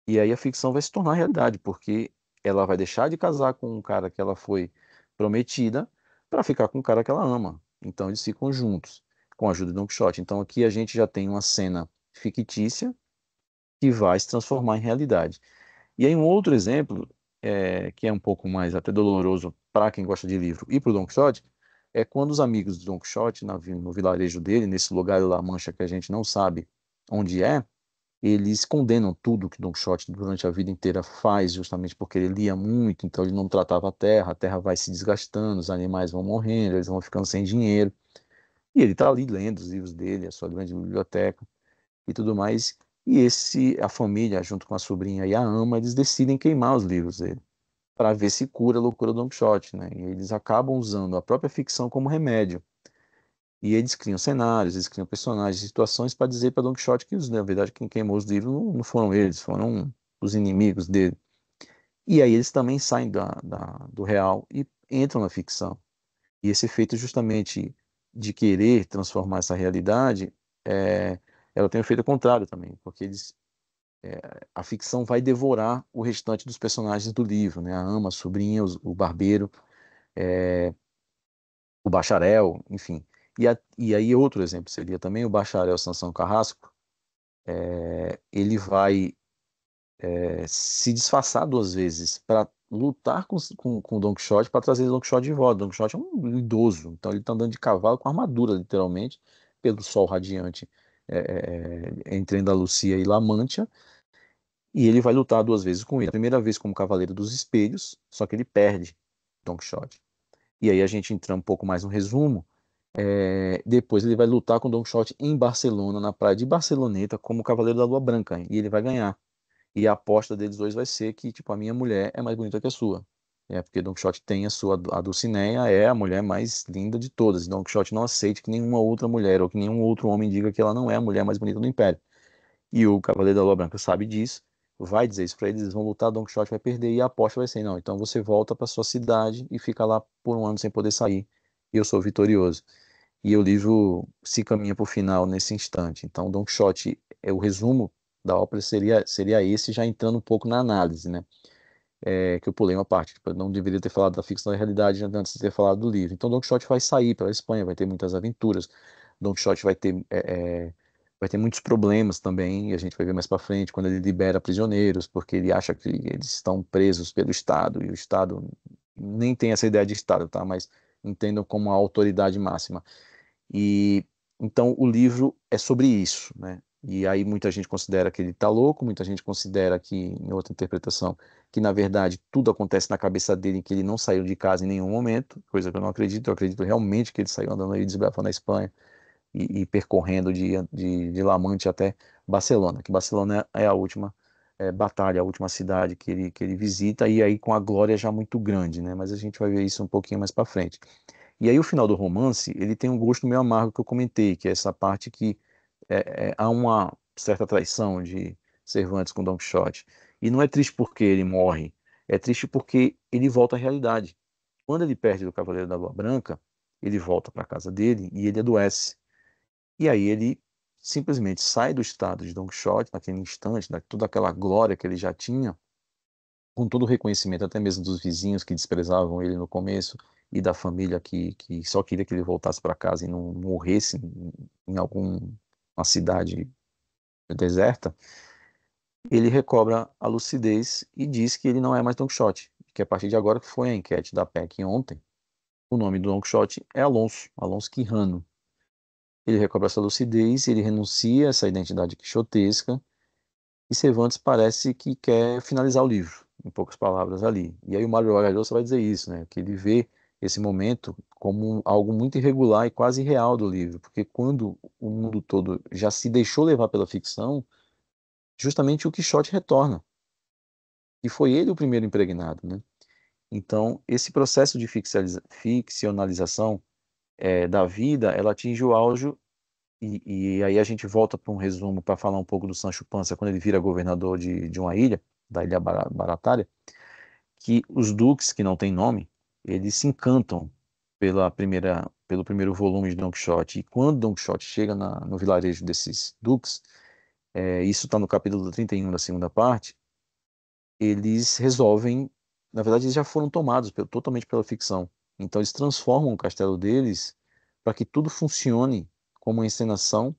Speaker 2: E aí a ficção vai se tornar realidade, porque ela vai deixar de casar com um cara que ela foi prometida para ficar com um cara que ela ama. Então eles ficam juntos, com a ajuda de Don Quixote. Então aqui a gente já tem uma cena fictícia que vai se transformar em realidade. E aí um outro exemplo, que é um pouco mais até doloroso para quem gosta de livro e para o Don Quixote, é quando os amigos do Don Quixote, no vilarejo dele, nesse lugar da Mancha que a gente não sabe onde é, eles condenam tudo que Don Quixote durante a vida inteira faz, justamente porque ele lia muito, então ele não tratava a terra vai se desgastando, os animais vão morrendo, eles vão ficando sem dinheiro. E ele está ali lendo os livros dele, a sua grande biblioteca e tudo mais. E a família, junto com a sobrinha e a ama, eles decidem queimar os livros dele, para ver se cura a loucura do Don Quixote, né? E eles acabam usando a própria ficção como remédio. E eles criam cenários, eles criam personagens, situações para dizer para Don Quixote que, na verdade, quem queimou os livros não foram eles, foram os inimigos dele. E aí eles também saem do real e entram na ficção. E esse efeito justamente de querer transformar essa realidade, ela tem um efeito contrário também, porque a ficção vai devorar o restante dos personagens do livro, né? A ama, a sobrinha, o barbeiro, o bacharel, enfim. E aí outro exemplo seria também o bacharel Sansão Carrasco. Ele vai se disfarçar duas vezes para lutar com o Don Quixote para trazer o Don Quixote de volta. Don Quixote é um idoso, então ele está andando de cavalo com armadura, literalmente, pelo sol radiante entre Andalucia e La Mancha, e ele vai lutar duas vezes com ele. A primeira vez como Cavaleiro dos Espelhos, só que ele perde Don Quixote. E aí a gente entra um pouco mais no resumo. Depois ele vai lutar com Don Quixote em Barcelona, na praia de Barceloneta, como Cavaleiro da Lua Branca, e ele vai ganhar. E a aposta deles dois vai ser que, tipo, a minha mulher é mais bonita que a sua. Porque Don Quixote tem a Dulcinea é a mulher mais linda de todas. Don Quixote não aceita que nenhuma outra mulher ou que nenhum outro homem diga que ela não é a mulher mais bonita do Império. E o Cavaleiro da Lua Branca sabe disso, vai dizer isso pra eles, eles vão lutar, Don Quixote vai perder e a aposta vai ser, não, então você volta pra sua cidade e fica lá por um ano sem poder sair. E eu sou vitorioso. E o livro se caminha para o final nesse instante. Então, Don Quixote, o resumo da ópera seria esse, já entrando um pouco na análise, né? Que eu pulei uma parte, tipo, eu não deveria ter falado da ficção da realidade antes de ter falado do livro. Então, Don Quixote vai sair pela Espanha, vai ter muitas aventuras. Don Quixote vai ter muitos problemas também, e a gente vai ver mais para frente, quando ele libera prisioneiros, porque ele acha que eles estão presos pelo Estado, e o Estado nem tem essa ideia de Estado, tá? Mas entendam como a autoridade máxima. E então o livro é sobre isso, né? E aí muita gente considera que ele está louco, muita gente considera que, em outra interpretação, que na verdade tudo acontece na cabeça dele, que ele não saiu de casa em nenhum momento, coisa que eu não acredito. Eu acredito realmente que ele saiu andando aí desbravando a Espanha e percorrendo de La Mancha até Barcelona, que Barcelona é a última batalha, a última cidade que ele visita, e aí com a glória já muito grande, né? Mas a gente vai ver isso um pouquinho mais para frente. E aí o final do romance, ele tem um gosto meio amargo que eu comentei, que é essa parte que há uma certa traição de Cervantes com Don Quixote. E não é triste porque ele morre, é triste porque ele volta à realidade. Quando ele perde o Cavaleiro da Lua Branca, ele volta para a casa dele e ele adoece. E aí ele simplesmente sai do estado de Don Quixote, naquele instante, toda aquela glória que ele já tinha, com todo o reconhecimento, até mesmo dos vizinhos que desprezavam ele no começo e da família que só queria que ele voltasse para casa e não morresse em alguma cidade deserta, ele recobra a lucidez e diz que ele não é mais Don Quixote, que a partir de agora, que foi a enquete da PEC ontem, o nome do Don Quixote é Alonso, Alonso Quijano. Ele recobra essa lucidez, ele renuncia a essa identidade quixotesca. E Cervantes parece que quer finalizar o livro, em poucas palavras ali. E aí o Mário Vargas Llosa vai dizer isso, né? Que ele vê esse momento como algo muito irregular e quase irreal do livro, porque quando o mundo todo já se deixou levar pela ficção, justamente o Quixote retorna. E foi ele o primeiro impregnado, né? Então, esse processo de ficcionalização da vida, ela atinge o auge, e aí a gente volta para um resumo para falar um pouco do Sancho Panza, quando ele vira governador de uma ilha, da Ilha Baratária, que os duques, que não têm nome, eles se encantam pelo primeiro volume de Don Quixote. E quando Don Quixote chega no vilarejo desses duques, isso está no capítulo 31 da segunda parte, eles resolvem, na verdade, eles já foram tomados totalmente pela ficção. Então, eles transformam o castelo deles para que tudo funcione como uma encenação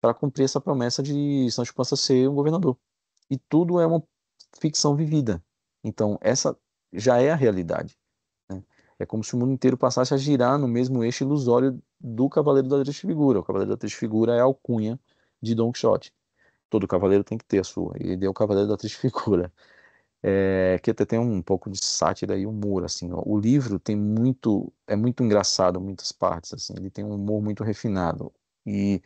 Speaker 2: para cumprir essa promessa de Sancho Panza ser um governador. E tudo é uma ficção vivida. Então, essa já é a realidade, né? É como se o mundo inteiro passasse a girar no mesmo eixo ilusório do Cavaleiro da Triste Figura. O Cavaleiro da Triste Figura é a alcunha de Don Quixote. Todo cavaleiro tem que ter a sua. E ele é o Cavaleiro da Triste Figura. Que até tem um pouco de sátira e humor, assim, ó. O livro é muito engraçado, muitas partes, assim. Ele tem um humor muito refinado. E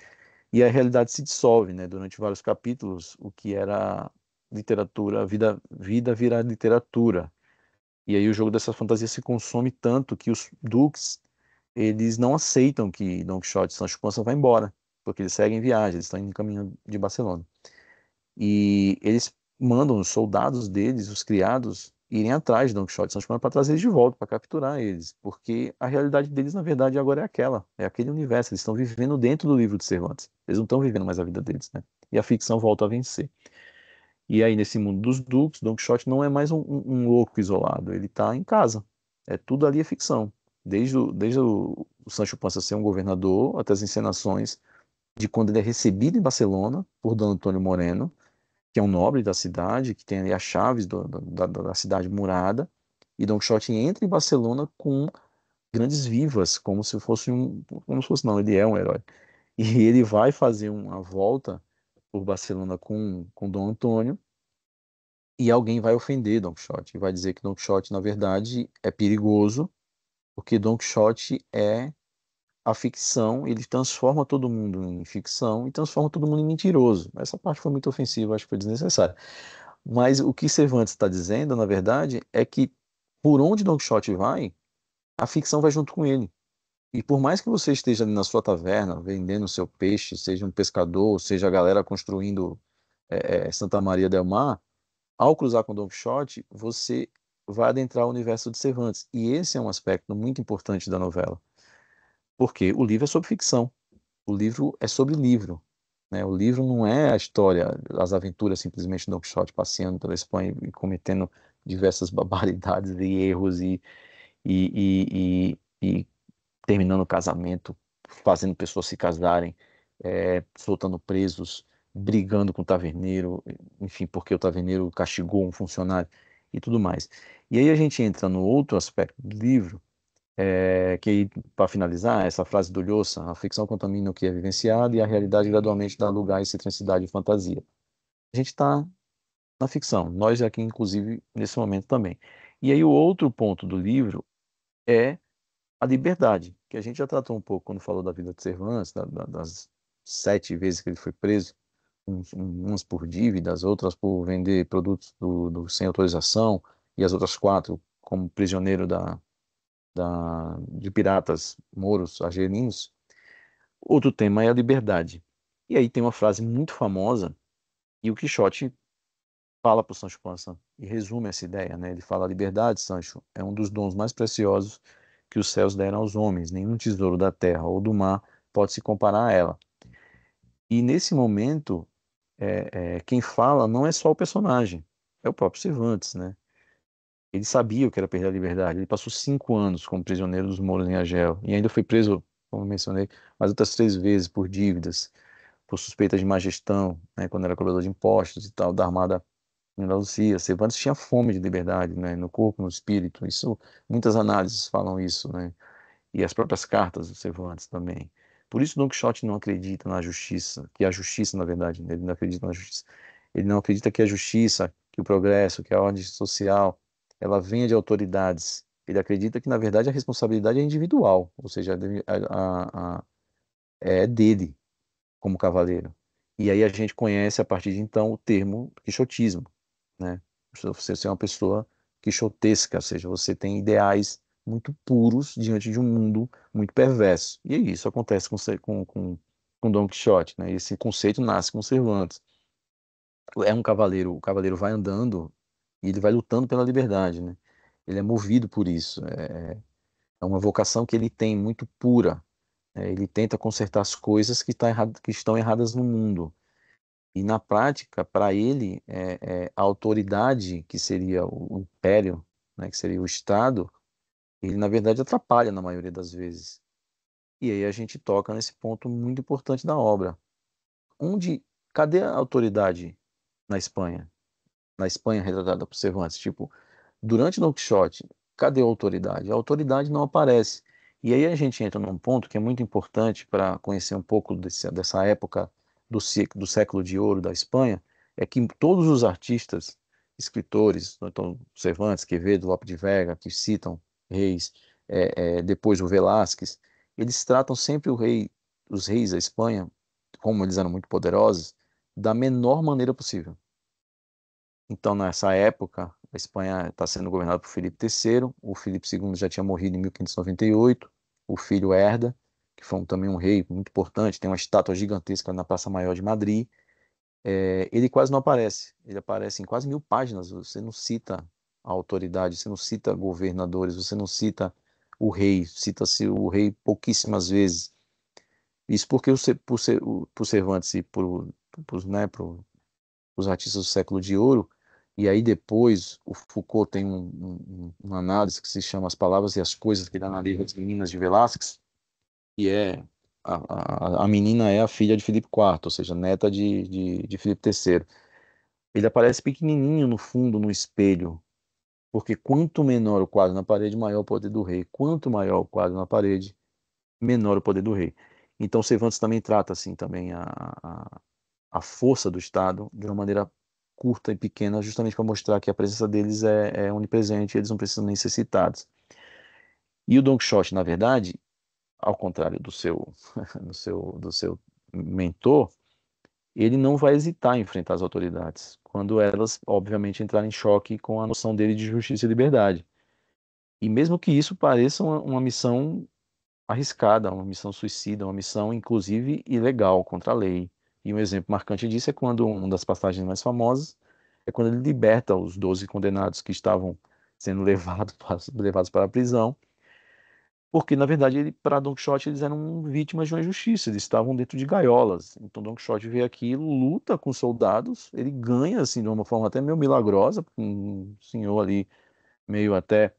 Speaker 2: a realidade se dissolve, né? Durante vários capítulos, o que era literatura, vida vira literatura. E aí o jogo dessa fantasia se consome tanto que os duques, eles não aceitam que Don Quixote e Sancho Panza vá embora, porque eles seguem viagem, eles estão em caminho de Barcelona. E eles mandam os soldados deles, os criados, irem atrás de Don Quixote e Sancho Panza para trazer eles de volta, para capturar eles, porque a realidade deles, na verdade, agora é aquela, é aquele universo, eles estão vivendo dentro do livro de Cervantes, eles não estão vivendo mais a vida deles, né? E a ficção volta a vencer. E aí, nesse mundo dos duques, Don Quixote não é mais um louco isolado, ele está em casa, tudo ali é ficção. desde o Sancho Panza ser um governador até as encenações de quando ele é recebido em Barcelona por Dom Antônio Moreno, que é um nobre da cidade, que tem ali as chaves da cidade murada, e Don Quixote entra em Barcelona com grandes vivas, como se fosse não, ele é um herói. E ele vai fazer uma volta por Barcelona com Dom Antônio, e alguém vai ofender Don Quixote, e vai dizer que Don Quixote, na verdade, é perigoso, porque Don Quixote é a ficção, ele transforma todo mundo em ficção e transforma todo mundo em mentiroso. Essa parte foi muito ofensiva, acho que foi desnecessária. Mas o que Cervantes está dizendo, na verdade, é que por onde Don Quixote vai, a ficção vai junto com ele. E por mais que você esteja ali na sua taverna, vendendo seu peixe, seja um pescador, seja a galera construindo Santa Maria del Mar, ao cruzar com Don Quixote, você vai adentrar o universo de Cervantes. E esse é um aspecto muito importante da novela. Porque o livro é sobre ficção. O livro é sobre livro, né? O livro não é a história, as aventuras simplesmente de Don Quixote passeando pela Espanha e cometendo diversas barbaridades e erros e terminando o casamento, fazendo pessoas se casarem, soltando presos, brigando com o taverneiro, enfim, porque o taverneiro castigou um funcionário e tudo mais. E aí a gente entra no outro aspecto do livro, que, para finalizar, essa frase do Lhosa: a ficção contamina o que é vivenciado e a realidade gradualmente dá lugar a excentricidade e fantasia. A gente está na ficção, nós aqui, inclusive, nesse momento também. E aí o outro ponto do livro é a liberdade, que a gente já tratou um pouco quando falou da vida de Cervantes, das 7 vezes que ele foi preso, umas por dívidas, outras por vender produtos sem autorização, e as outras 4 como prisioneiro de piratas mouros argelinos. Outro tema é a liberdade. E aí tem uma frase muito famosa, e o Quixote fala para o Sancho Panza e resume essa ideia, né? Ele fala: a liberdade, Sancho, é um dos dons mais preciosos que os céus deram aos homens. Nenhum tesouro da terra ou do mar pode se comparar a ela. E nesse momento, quem fala não é só o personagem, é o próprio Cervantes, né? Ele sabia o que era perder a liberdade. Ele passou 5 anos como prisioneiro dos mouros em Argel e ainda foi preso, como eu mencionei, mais outras 3 vezes por dívidas, por suspeita de má gestão, né, quando era cobrador de impostos e tal, da Armada em Andalucia. Cervantes tinha fome de liberdade, né, no corpo, no espírito. Isso, muitas análises falam isso, né, e as próprias cartas do Cervantes também. Por isso Don Quixote não acredita na justiça, que a justiça, na verdade, ele não acredita na justiça. Ele não acredita que a justiça, que o progresso, que a ordem social, ela venha de autoridades. Ele acredita que, na verdade, a responsabilidade é individual, ou seja, é dele como cavaleiro. E aí a gente conhece, a partir de então, o termo quixotismo, né? Você é uma pessoa quixotesca, ou seja, você tem ideais muito puros diante de um mundo muito perverso. E isso acontece com Dom Quixote, né? Esse conceito nasce com Cervantes. É um cavaleiro, o cavaleiro vai andando e ele vai lutando pela liberdade, né? Ele é movido por isso. É uma vocação que ele tem muito pura. Ele tenta consertar as coisas que estão erradas no mundo. E na prática, para ele, a autoridade, que seria o império, né, que seria o Estado, ele na verdade atrapalha na maioria das vezes. E aí a gente toca nesse ponto muito importante da obra. Onde, cadê a autoridade na Espanha? Na Espanha retratada por Cervantes, tipo, durante Don Quixote, cadê a autoridade? A autoridade não aparece. E aí a gente entra num ponto que é muito importante para conhecer um pouco dessa época do século de ouro da Espanha, é que todos os artistas, escritores, então Cervantes, Quevedo, Lope de Vega, que citam reis, depois o Velázquez, eles tratam sempre os reis da Espanha, como eles eram muito poderosos, da menor maneira possível. Então, nessa época, a Espanha está sendo governada por Filipe III. O Filipe II já tinha morrido em 1598. O filho herda, que foi também um rei muito importante, tem uma estátua gigantesca na Praça Maior de Madrid. Ele quase não aparece. Ele aparece em quase 1000 páginas. Você não cita a autoridade, você não cita governadores, você não cita o rei. Cita-se o rei pouquíssimas vezes. Isso porque por Cervantes e por, né, por os artistas do século de ouro, E aí depois o Foucault tem uma análise que se chama As Palavras e as Coisas, que ele analisa as meninas de Velázquez, e a menina é a filha de Filipe IV, ou seja, neta de Filipe III. Ele aparece pequenininho no fundo, no espelho, porque quanto menor o quadro na parede, maior o poder do rei. Quanto maior o quadro na parede, menor o poder do rei. Então Cervantes também trata assim também a força do Estado de uma maneira curta e pequena, justamente para mostrar que a presença deles é onipresente, eles não precisam nem ser citados. E o Don Quixote, na verdade, ao contrário do seu mentor, ele não vai hesitar em enfrentar as autoridades, quando elas, obviamente, entrarem em choque com a noção dele de justiça e liberdade. E mesmo que isso pareça uma missão arriscada, uma missão suicida, uma missão, inclusive, ilegal, contra a lei. E um exemplo marcante disso é quando, uma das passagens mais famosas, é quando ele liberta os 12 condenados que estavam sendo levados para a prisão, porque, na verdade, para Don Quixote, eles eram vítimas de uma injustiça, eles estavam dentro de gaiolas. Então, Don Quixote vê aquilo, luta com os soldados, ele ganha, assim, de uma forma até meio milagrosa, um senhor ali, meio até.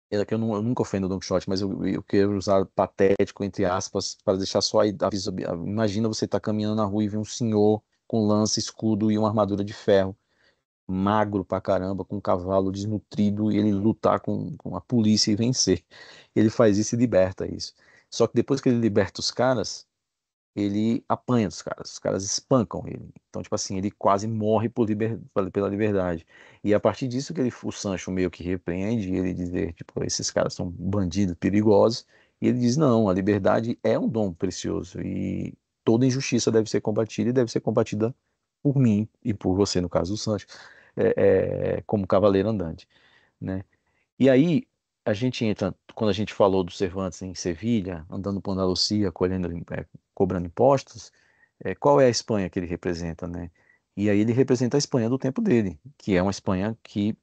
Speaker 2: É que eu nunca ofendo o Don Quixote, mas eu quero usar patético, entre aspas, para deixar só imagina você estar caminhando na rua e ver um senhor com lança, escudo e uma armadura de ferro, magro pra caramba, com um cavalo desnutrido, e ele lutar com a polícia e vencer. Ele faz isso e liberta isso. Só que depois que ele liberta os caras, ele apanha os caras espancam ele. Então, tipo assim, ele quase morre pela liberdade. E é a partir disso que o Sancho meio que repreende ele dizer, tipo, esses caras são bandidos perigosos, e ele diz, não, a liberdade é um dom precioso, e toda injustiça deve ser combatida, e deve ser combatida por mim, e por você, no caso do Sancho, como cavaleiro andante, né? E aí, a gente entra, quando a gente falou do Cervantes em Sevilha, andando por Andalucia, cobrando impostos, qual é a Espanha que ele representa, né? E aí ele representa a Espanha do tempo dele, que é uma Espanha que,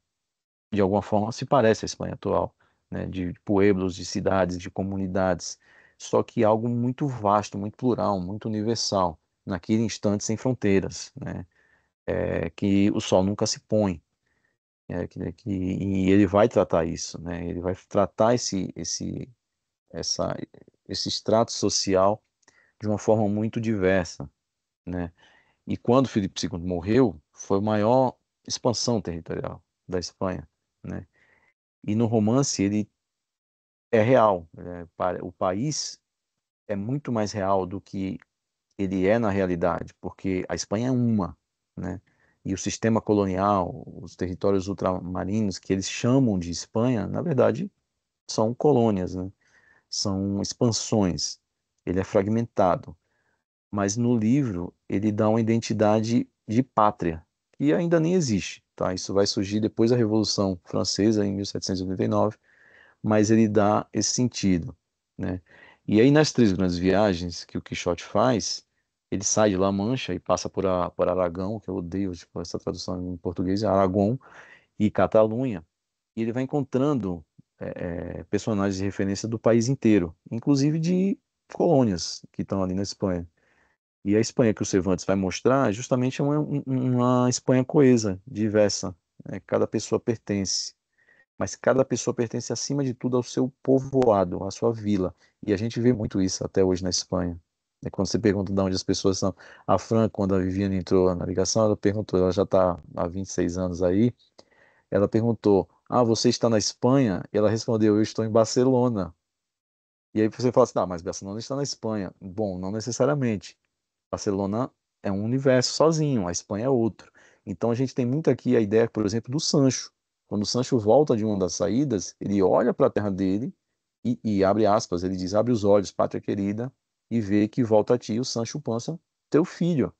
Speaker 2: de alguma forma, se parece à Espanha atual, né? De pueblos, de cidades, de comunidades, só que algo muito vasto, muito plural, muito universal, naquele instante sem fronteiras, né? Que o sol nunca se põe. E ele vai tratar isso, né? Ele vai tratar essa, esse extrato social de uma forma muito diversa, né? E quando Filipe II morreu, foi a maior expansão territorial da Espanha, né? E no romance ele é real, né? O país é muito mais real do que ele é na realidade, porque a Espanha é uma, né? E o sistema colonial, os territórios ultramarinos que eles chamam de Espanha, na verdade, são colônias, né? São expansões. Ele é fragmentado, mas no livro ele dá uma identidade de pátria, que ainda nem existe, tá? Isso vai surgir depois da Revolução Francesa, em 1789, mas ele dá esse sentido, né? E aí nas três grandes viagens que o Quixote faz, ele sai de La Mancha e passa por Aragão, que eu odeio tipo, essa tradução em português, Aragão e Catalunha, e ele vai encontrando personagens de referência do país inteiro, inclusive de colônias que estão ali na Espanha. E a Espanha que o Cervantes vai mostrar é justamente uma Espanha coesa, diversa, né? Cada pessoa pertence, mas cada pessoa pertence acima de tudo ao seu povoado, à sua vila. E a gente vê muito isso até hoje na Espanha. Quando você pergunta de onde as pessoas são, a Fran, quando a Viviane entrou na ligação, ela perguntou, ela já está há 26 anos aí, ela perguntou, ah, você está na Espanha? E ela respondeu, eu estou em Barcelona. E aí você fala assim, ah, mas Barcelona está na Espanha. Bom, não necessariamente. Barcelona é um universo sozinho, a Espanha é outro. Então a gente tem muito aqui a ideia, por exemplo, do Sancho. Quando o Sancho volta de uma das saídas, ele olha para a terra dele e abre aspas, ele diz, abre os olhos, pátria querida, e vê que volta a ti o Sancho Panza, teu filho.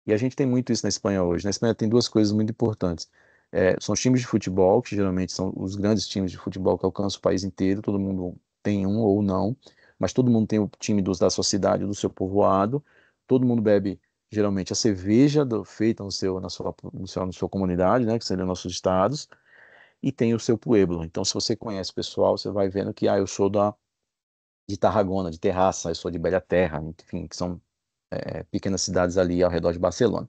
Speaker 2: E a gente tem muito isso na Espanha hoje. Na Espanha tem duas coisas muito importantes. São os times de futebol, que geralmente são os grandes times de futebol que alcançam o país inteiro, todo mundo tem um ou não, mas todo mundo tem o time da sua cidade, do seu povoado, todo mundo bebe geralmente a cerveja feita na sua comunidade, né, que seriam nossos estados, e tem o seu pueblo. Então, se você conhece o pessoal, você vai vendo que, eu sou de Tarragona, de Terraça, eu sou de Belhaterra, enfim, que são pequenas cidades ali ao redor de Barcelona.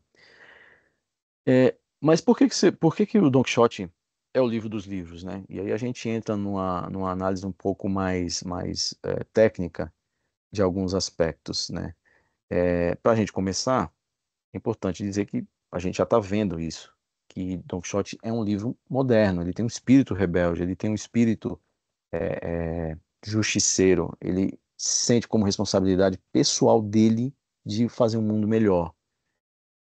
Speaker 2: Mas por que que o Don Quixote é o livro dos livros, né? E aí a gente entra numa análise um pouco mais técnica de alguns aspectos, né? Para a gente começar, é importante dizer que a gente já está vendo isso, que Don Quixote é um livro moderno, ele tem um espírito rebelde, ele tem um espírito justiceiro, ele sente como responsabilidade pessoal dele de fazer um mundo melhor.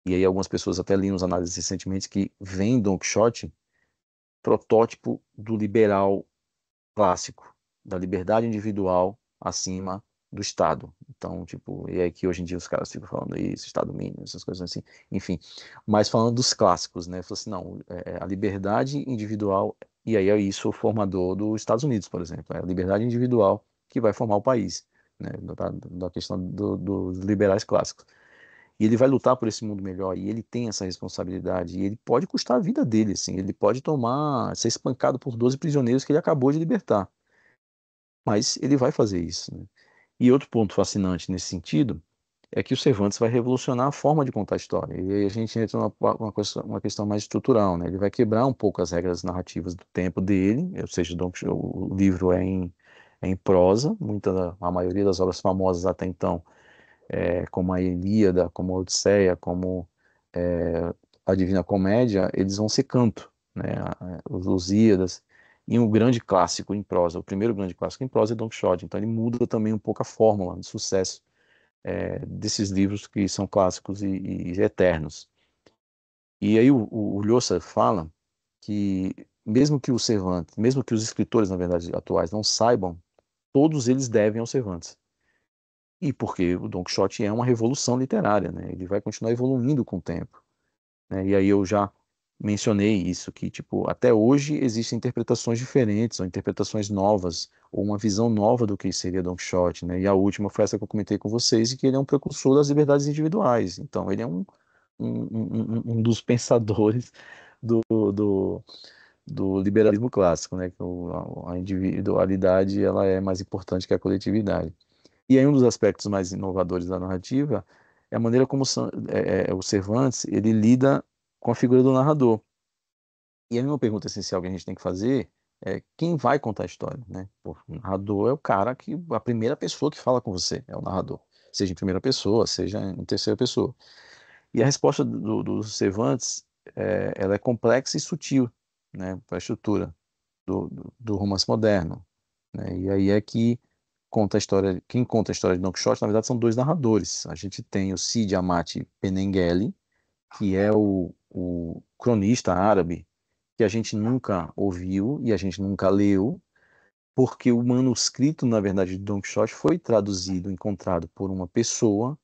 Speaker 2: E aí algumas pessoas até li nos análises recentemente que veem Don Quixote protótipo do liberal clássico, da liberdade individual acima do Estado. Então, tipo, e é que hoje em dia os caras ficam falando isso, Estado mínimo, essas coisas assim, enfim. Mas falando dos clássicos, né? Falou assim, não, a liberdade individual, e aí é isso o formador dos Estados Unidos, por exemplo, é a liberdade individual que vai formar o país, né? Da questão dos liberais clássicos. E ele vai lutar por esse mundo melhor, e ele tem essa responsabilidade, e ele pode custar a vida dele, assim, ele pode ser espancado por 12 prisioneiros que ele acabou de libertar, mas ele vai fazer isso, né? E outro ponto fascinante nesse sentido é que o Cervantes vai revolucionar a forma de contar a história, e aí a gente entra uma questão mais estrutural, né? Ele vai quebrar um pouco as regras narrativas do tempo dele, ou seja, o livro é em prosa, a maioria das obras famosas até então como a Ilíada, como a Odisseia, como é, a Divina Comédia, eles vão ser canto, né? Os Lusíadas, e um grande clássico em prosa, o primeiro grande clássico em prosa é Don Quixote, então ele muda também um pouco a fórmula de sucesso desses livros que são clássicos e eternos. E aí o Lhosa fala que mesmo que o Cervantes, mesmo que os escritores, na verdade, atuais não saibam, todos eles devem ao Cervantes. E porque o Don Quixote é uma revolução literária, né? Ele vai continuar evoluindo com o tempo, né? E aí eu já mencionei isso, que tipo, até hoje existem interpretações diferentes, ou interpretações novas, ou uma visão nova do que seria Don Quixote, né? E a última foi essa que eu comentei com vocês, e que ele é um precursor das liberdades individuais. Então, ele é um dos pensadores do, do, do liberalismo clássico, né? Que a individualidade ela é mais importante que a coletividade. E aí um dos aspectos mais inovadores da narrativa é a maneira como o Cervantes ele lida com a figura do narrador. E aí uma pergunta essencial que a gente tem que fazer é quem vai contar a história, né? Pô, o narrador é o cara que a primeira pessoa que fala com você é o narrador, seja em primeira pessoa, seja em terceira pessoa. E a resposta do Cervantes ela é complexa e sutil, né? Para a estrutura do romance moderno, né? E aí é que quem conta a história de Don Quixote, na verdade, são dois narradores. A gente tem o Cide Hamete Benengeli, que é o cronista árabe que a gente nunca ouviu e a gente nunca leu, porque o manuscrito, na verdade, de Don Quixote foi traduzido, encontrado por uma pessoa,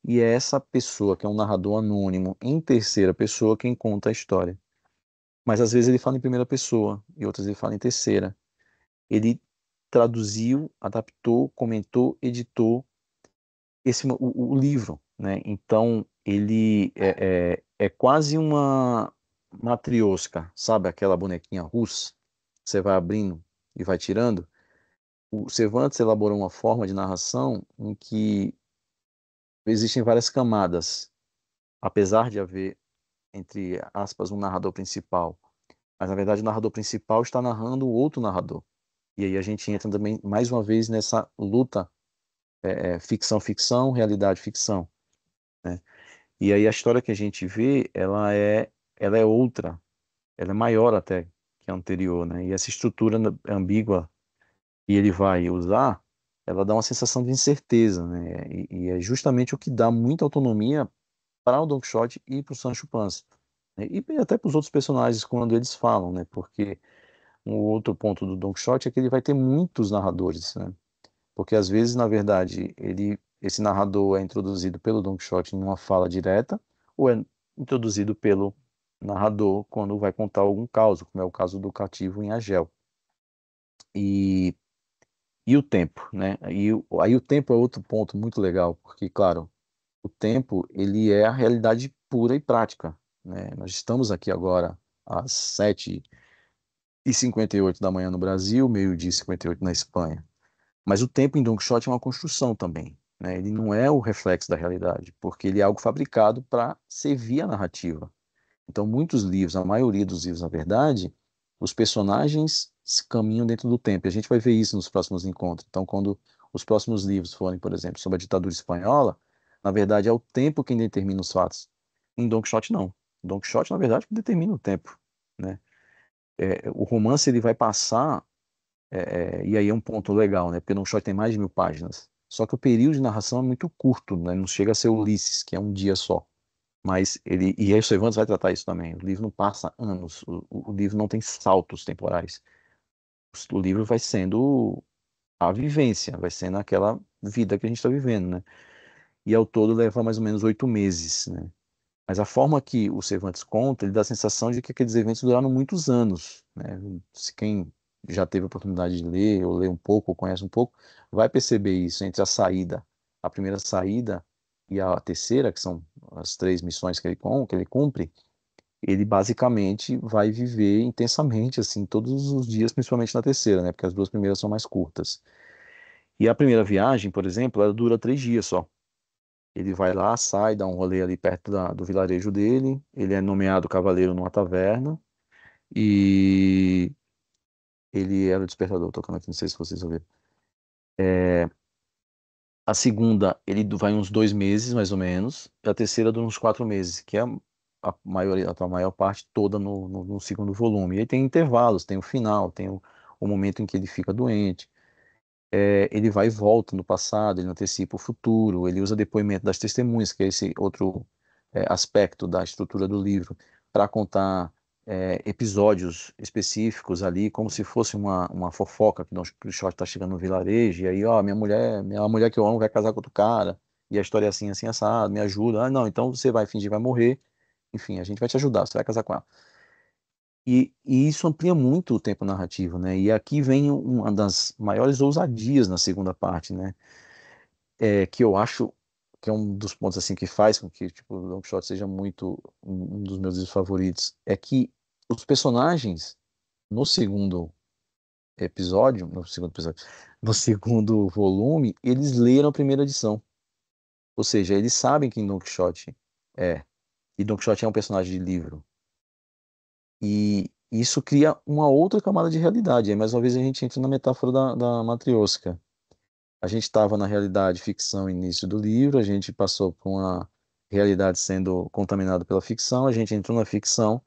Speaker 2: e é essa pessoa, que é um narrador anônimo, em terceira pessoa, quem conta a história. Mas às vezes ele fala em primeira pessoa e outras ele fala em terceira. Ele traduziu, adaptou, comentou, editou o livro, né? Então ele é quase uma matriosca, sabe aquela bonequinha russa? Você vai abrindo e vai tirando. O Cervantes elaborou uma forma de narração em que existem várias camadas, apesar de haver, entre aspas, um narrador principal. Mas na verdade o narrador principal está narrando o outro narrador. E aí a gente entra também mais uma vez nessa luta ficção-ficção, realidade-ficção, né? E aí a história que a gente vê, ela é outra, ela é maior até que a anterior, né? E essa estrutura ambígua que ele vai usar, ela dá uma sensação de incerteza, né? E é justamente o que dá muita autonomia para o Don Quixote e para o Sancho Panza, né? E até para os outros personagens quando eles falam, né? Porque um outro ponto do Don Quixote é que ele vai ter muitos narradores, né? Porque às vezes, na verdade, esse narrador é introduzido pelo Don Quixote em uma fala direta, ou é introduzido pelo narrador quando vai contar algum caso, como é o caso do cativo em Agel. E, e o tempo, né? Aí o tempo é outro ponto muito legal, porque, claro, o tempo ele é a realidade pura e prática, né? Nós estamos aqui agora às 7h58 da manhã no Brasil, meio-dia e 58 na Espanha. Mas o tempo em Don Quixote é uma construção também, né? Ele não é o reflexo da realidade, porque ele é algo fabricado para servir a narrativa. Então, muitos livros, a maioria dos livros, na verdade, os personagens se caminham dentro do tempo. E a gente vai ver isso nos próximos encontros. Então, quando os próximos livros forem, por exemplo, sobre a ditadura espanhola, na verdade é o tempo quem determina os fatos. Em Don Quixote, não. Don Quixote, na verdade, determina o tempo, né? O romance ele vai passar, e aí é um ponto legal, né? Porque Don Quixote tem mais de 1000 páginas. Só que o período de narração é muito curto, né? Não chega a ser Ulisses, que é um dia só. Mas ele, e aí o Cervantes vai tratar isso também. O livro não passa anos, o livro não tem saltos temporais. O livro vai sendo a vivência, vai sendo aquela vida que a gente está vivendo, né? E ao todo leva mais ou menos 8 meses, né? Mas a forma que o Cervantes conta, ele dá a sensação de que aqueles eventos duraram muitos anos, né? Se quem já teve a oportunidade de ler, ou ler um pouco, ou conhece um pouco, vai perceber isso entre a primeira saída e a terceira, que são as 3 missões que ele cumpre, ele basicamente vai viver intensamente, assim, todos os dias, principalmente na terceira, né? Porque as 2 primeiras são mais curtas. E a primeira viagem, por exemplo, ela dura 3 dias só. Ele vai lá, sai, dá um rolê ali perto do vilarejo dele. Ele é nomeado cavaleiro numa taverna. E ele era o despertador, tocando aqui, não sei se vocês ouviram. A segunda, ele vai uns 2 meses, mais ou menos. E a terceira dura uns 4 meses, que é a maior parte toda no segundo volume. E aí tem intervalos, tem o final, tem o momento em que ele fica doente. Ele vai e volta no passado, ele antecipa o futuro, ele usa depoimento das testemunhas, que é esse outro aspecto da estrutura do livro, para contar episódios específicos ali, como se fosse uma fofoca que Don Quixote está chegando no vilarejo, e aí, ó, minha mulher que eu amo vai casar com outro cara, e a história é assim, assim, assado, me ajuda. Ah, não, então você vai fingir que vai morrer, enfim, a gente vai te ajudar, você vai casar com ela. E isso amplia muito o tempo narrativo, né? E aqui vem uma das maiores ousadias na segunda parte, né? Que eu acho que é um dos pontos assim que faz com que tipo, o Don Quixote seja muito um dos meus livros favoritos, é que os personagens no segundo no segundo volume, eles leram a primeira edição. Ou seja, eles sabem quem Don Quixote é. E Don Quixote é um personagem de livro. E isso cria uma outra camada de realidade. Aí, mais uma vez, a gente entra na metáfora da matriosca. A gente estava na realidade ficção início do livro, a gente passou por uma realidade sendo contaminada pela ficção, a gente entrou na ficção,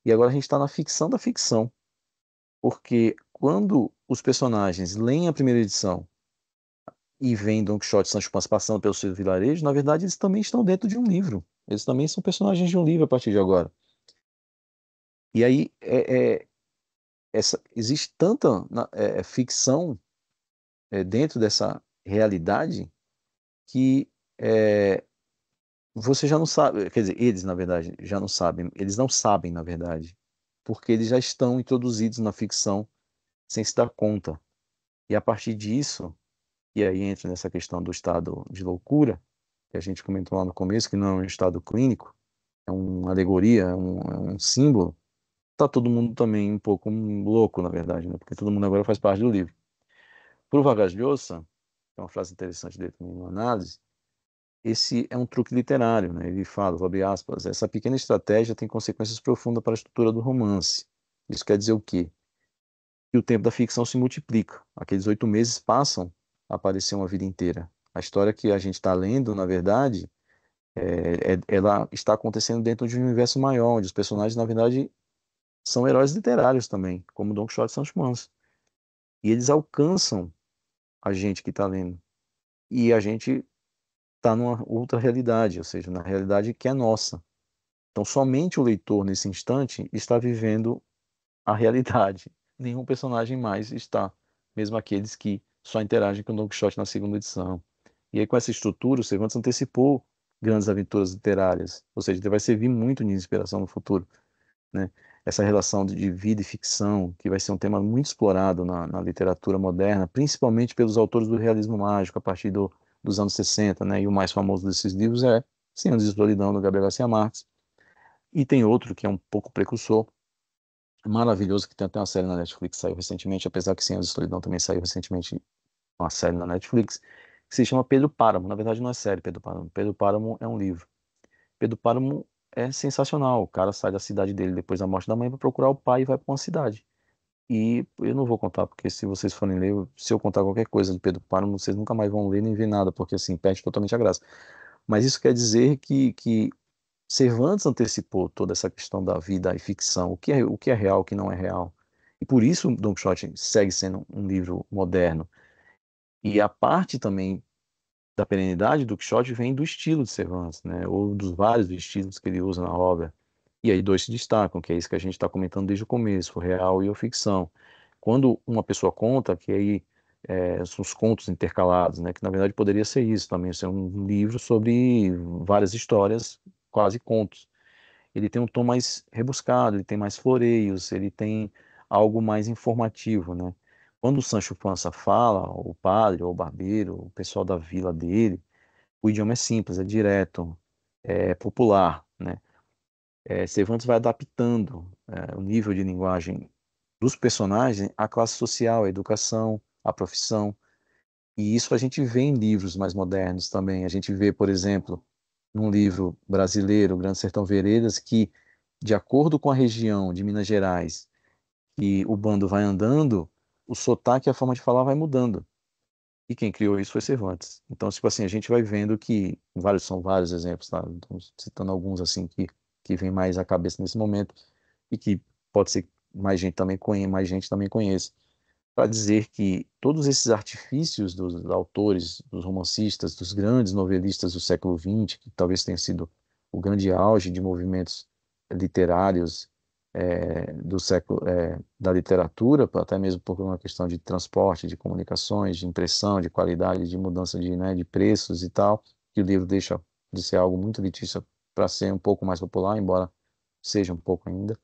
Speaker 2: e agora a gente está na ficção da ficção. Porque quando os personagens leem a primeira edição e veem Don Quixote e Sancho Panza passando pelo seu vilarejo, na verdade eles também estão dentro de um livro. Eles também são personagens de um livro a partir de agora. E aí existe tanta ficção dentro dessa realidade que você já não sabe, quer dizer, eles na verdade já não sabem, eles não sabem na verdade, porque eles já estão introduzidos na ficção sem se dar conta. E a partir disso, e aí entra nessa questão do estado de loucura, que a gente comentou lá no começo, que não é um estado clínico, é uma alegoria, é um símbolo, tá todo mundo também um pouco louco, na verdade, né? Porque todo mundo agora faz parte do livro. Para o Vargas Llosa, tem uma frase interessante dele também na análise, esse é um truque literário, né? Ele fala, vou abrir aspas, essa pequena estratégia tem consequências profundas para a estrutura do romance. Isso quer dizer o quê? Que o tempo da ficção se multiplica. Aqueles 8 meses passam a parecer uma vida inteira. A história que a gente está lendo, na verdade, ela está acontecendo dentro de um universo maior, onde os personagens, na verdade, são heróis literários também, como Don Quixote e Sancho Panza. E eles alcançam a gente que está lendo. E a gente está numa outra realidade, ou seja, na realidade que é nossa. Então, somente o leitor, nesse instante, está vivendo a realidade. Nenhum personagem mais está, mesmo aqueles que só interagem com o Don Quixote na segunda edição. E aí, com essa estrutura, o Cervantes antecipou grandes aventuras literárias, ou seja, ele vai servir muito de inspiração no futuro, né? Essa relação de vida e ficção, que vai ser um tema muito explorado na literatura moderna, principalmente pelos autores do realismo mágico, a partir dos anos 60, né? E o mais famoso desses livros é Cem Anos de Solidão, do Gabriel Garcia Marques. E tem outro que é um pouco precursor, maravilhoso, que tem até uma série na Netflix, saiu recentemente, apesar que Cem Anos de Solidão também saiu recentemente uma série na Netflix, que se chama Pedro Páramo. Na verdade, não é série Pedro Páramo. Pedro Páramo é um livro. Pedro Páramo é sensacional. O cara sai da cidade dele depois da morte da mãe para procurar o pai e vai para uma cidade. E eu não vou contar, porque se vocês forem ler, se eu contar qualquer coisa de Pedro Páramo, vocês nunca mais vão ler nem ver nada, porque assim, perde totalmente a graça. Mas isso quer dizer que Cervantes antecipou toda essa questão da vida e ficção, o que é real, o que não é real. E por isso Don Quixote segue sendo um livro moderno. E a parte também da perenidade do Quixote vem do estilo de Cervantes, né? Ou dos vários estilos que ele usa na obra. E aí dois se destacam, que é isso que a gente está comentando desde o começo, o real e a ficção. Quando uma pessoa conta, que aí são os contos intercalados, né? Que na verdade poderia ser isso também, ser um livro sobre várias histórias, quase contos. Ele tem um tom mais rebuscado, ele tem mais floreios, ele tem algo mais informativo, né? Quando o Sancho Panza fala, o padre ou o barbeiro, o pessoal da vila dele, o idioma é simples, é direto, é popular, né? Cervantes vai adaptando o nível de linguagem dos personagens à classe social, à educação, à profissão. E isso a gente vê em livros mais modernos também. A gente vê, por exemplo, num livro brasileiro, Grande Sertão Veredas, que, de acordo com a região de Minas Gerais que o bando vai andando, o sotaque e a forma de falar vai mudando. E quem criou isso foi Cervantes. Então, tipo assim, a gente vai vendo que são vários exemplos, tá? Então, citando alguns assim que vem mais à cabeça nesse momento e que pode ser que mais gente também conheça, para dizer que todos esses artifícios dos autores, dos romancistas, dos grandes novelistas do século XX, que talvez tenha sido o grande auge de movimentos literários do século da literatura, até mesmo por uma questão de transporte, de comunicações, de impressão, de qualidade, de mudança de preços e tal, que o livro deixa de ser algo muito elitista para ser um pouco mais popular, embora seja um pouco ainda,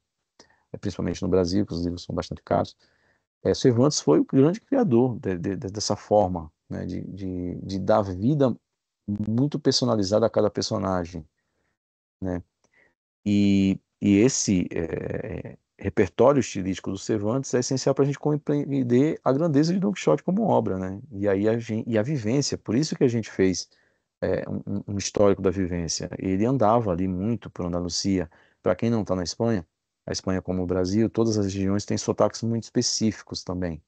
Speaker 2: principalmente no Brasil, que os livros são bastante caros. Cervantes foi o grande criador dessa forma, né, de dar vida muito personalizada a cada personagem, né? E esse repertório estilístico do Cervantes é essencial para a gente compreender a grandeza de Don Quixote como obra, né? E aí e a vivência, por isso que a gente fez um histórico da vivência. Ele andava ali muito por Andalucia. Para quem não está na Espanha, a Espanha como o Brasil, todas as regiões têm sotaques muito específicos também,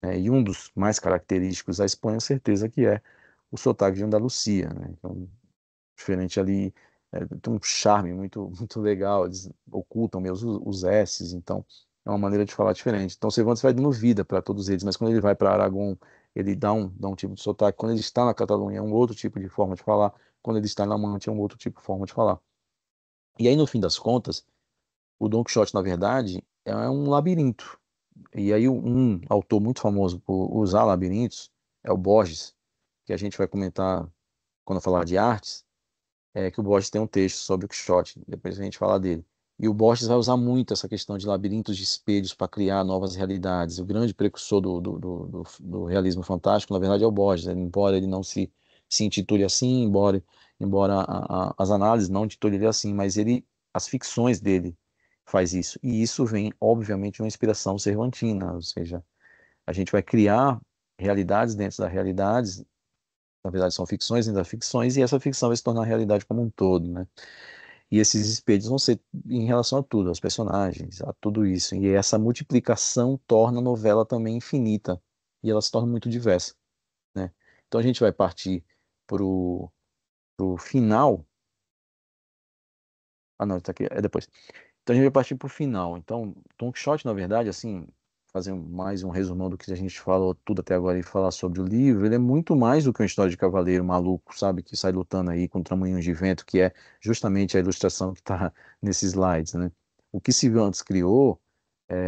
Speaker 2: né? E um dos mais característicos da Espanha, certeza que é o sotaque de Andalucia, né? Então, diferente ali, tem um charme muito, muito legal, eles ocultam mesmo os S's, então é uma maneira de falar diferente. Então, Cervantes vai dando vida para todos eles, mas quando ele vai para Aragão, ele dá um tipo de sotaque, quando ele está na Catalunha, é um outro tipo de forma de falar, quando ele está na Mancha, é um outro tipo de forma de falar. E aí, no fim das contas, o Don Quixote, na verdade, é um labirinto. E aí um autor muito famoso por usar labirintos é o Borges, que a gente vai comentar quando falar de artes, que o Borges tem um texto sobre o Quixote, depois a gente fala dele. E o Borges vai usar muito essa questão de labirintos de espelhos para criar novas realidades. O grande precursor do realismo fantástico, na verdade, é o Borges, né? Embora ele não se intitule assim, embora as análises não intitulem ele assim, mas as ficções dele faz isso. E isso vem, obviamente, de uma inspiração cervantina, ou seja, a gente vai criar realidades dentro das realidades, na verdade são ficções dentro das ficções, e essa ficção vai se tornar realidade como um todo, né? E esses espelhos vão ser em relação a tudo, aos personagens, a tudo isso. E essa multiplicação torna a novela também infinita, e ela se torna muito diversa, né? Então a gente vai partir pro, pro final. Ah, não, tá aqui, é depois. Então a gente vai partir para o final. Então, Don Quixote, na verdade, assim, fazer mais um resumão do que a gente falou tudo até agora e falar sobre o livro, ele é muito mais do que uma história de cavaleiro maluco, sabe, que sai lutando aí com tramoinhos de vento, que é justamente a ilustração que está nesses slides, né? O que Cervantes criou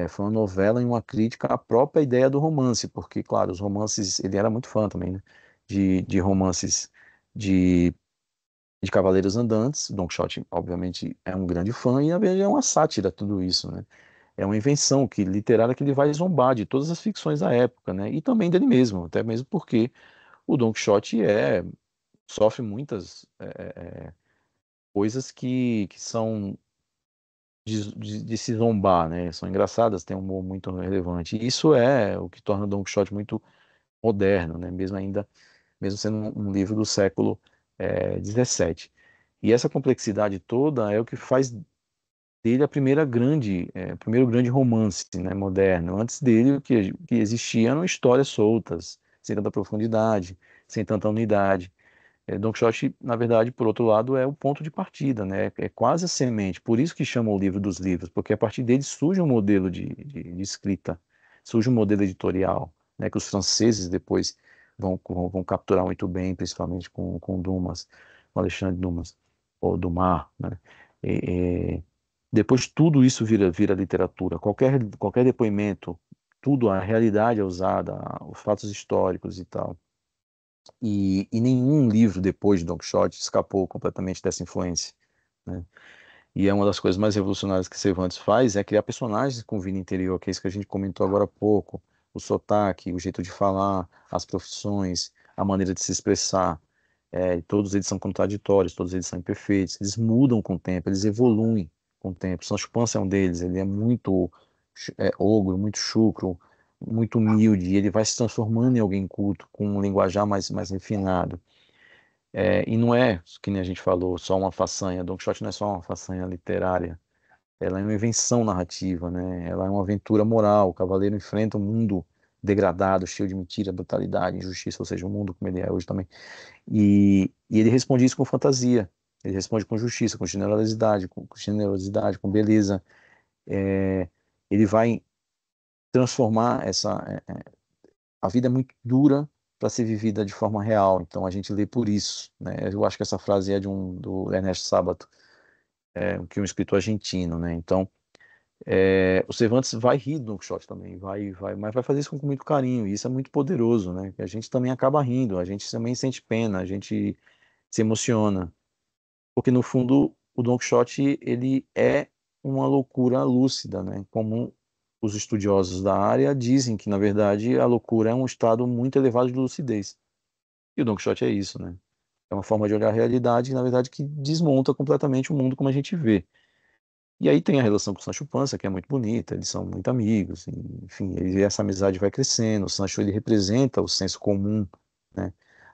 Speaker 2: foi uma novela e uma crítica à própria ideia do romance, porque, claro, os romances, ele era muito fã também, né? De romances de Cavaleiros Andantes. Don Quixote, obviamente, é um grande fã e, na verdade, é uma sátira tudo isso, né? É uma invenção literária que ele vai zombar de todas as ficções da época, né? E também dele mesmo, até mesmo porque o Don Quixote sofre muitas coisas que são de se zombar, né? São engraçadas, tem um humor muito relevante. E isso é o que torna o Don Quixote muito moderno, né? Mesmo sendo um livro do século XVII. E essa complexidade toda é o que faz dele a primeiro grande romance, né, moderno. Antes dele, o que existia eram histórias soltas, sem tanta profundidade, sem tanta unidade. Don Quixote, na verdade, por outro lado, é o ponto de partida, né? É quase a semente. Por isso que chama o livro dos livros, porque a partir dele surge um modelo de escrita, surge um modelo editorial, né? Que os franceses depois vão capturar muito bem, principalmente com Dumas, com Alexandre Dumas, ou Dumas, né? E, depois tudo isso vira literatura. Qualquer depoimento, tudo, a realidade é usada, os fatos históricos e tal. E nenhum livro depois de Don Quixote escapou completamente dessa influência, né? E é uma das coisas mais revolucionárias que Cervantes faz é criar personagens com vida interior, que é isso que a gente comentou agora há pouco, o sotaque, o jeito de falar, as profissões, a maneira de se expressar. Todos eles são contraditórios, todos eles são imperfeitos, eles mudam com o tempo, eles evoluem com o tempo. Sancho Panza é um deles, ele é muito ogro, muito chucro, muito humilde, e ele vai se transformando em alguém culto, com um linguajar mais refinado. E não é, que nem a gente falou, só uma façanha. Don Quixote não é só uma façanha literária. Ela é uma invenção narrativa, né? Ela é uma aventura moral. O cavaleiro enfrenta um mundo degradado, cheio de mentira, brutalidade, injustiça, ou seja, o mundo como ele é hoje também. E ele responde isso com fantasia. Ele responde com justiça, com generosidade, com beleza. É, Ele vai transformar a vida é muito dura para ser vivida de forma real, então a gente lê por isso, né? Eu acho que essa frase é do Ernesto Sábato, que é um escritor argentino, né? Então, o Cervantes vai rir do Don Quixote também, mas vai fazer isso com muito carinho, e isso é muito poderoso, né? Que a gente também acaba rindo, a gente também sente pena, a gente se emociona, porque no fundo o Don Quixote ele é uma loucura lúcida, né? Como os estudiosos da área dizem que na verdade a loucura é um estado muito elevado de lucidez. E o Don Quixote é isso, né? É uma forma de olhar a realidade, na verdade, que desmonta completamente o mundo como a gente vê. E aí tem a relação com o Sancho Panza, que é muito bonita, eles são muito amigos, enfim, essa amizade vai crescendo. O Sancho ele representa o senso comum, né?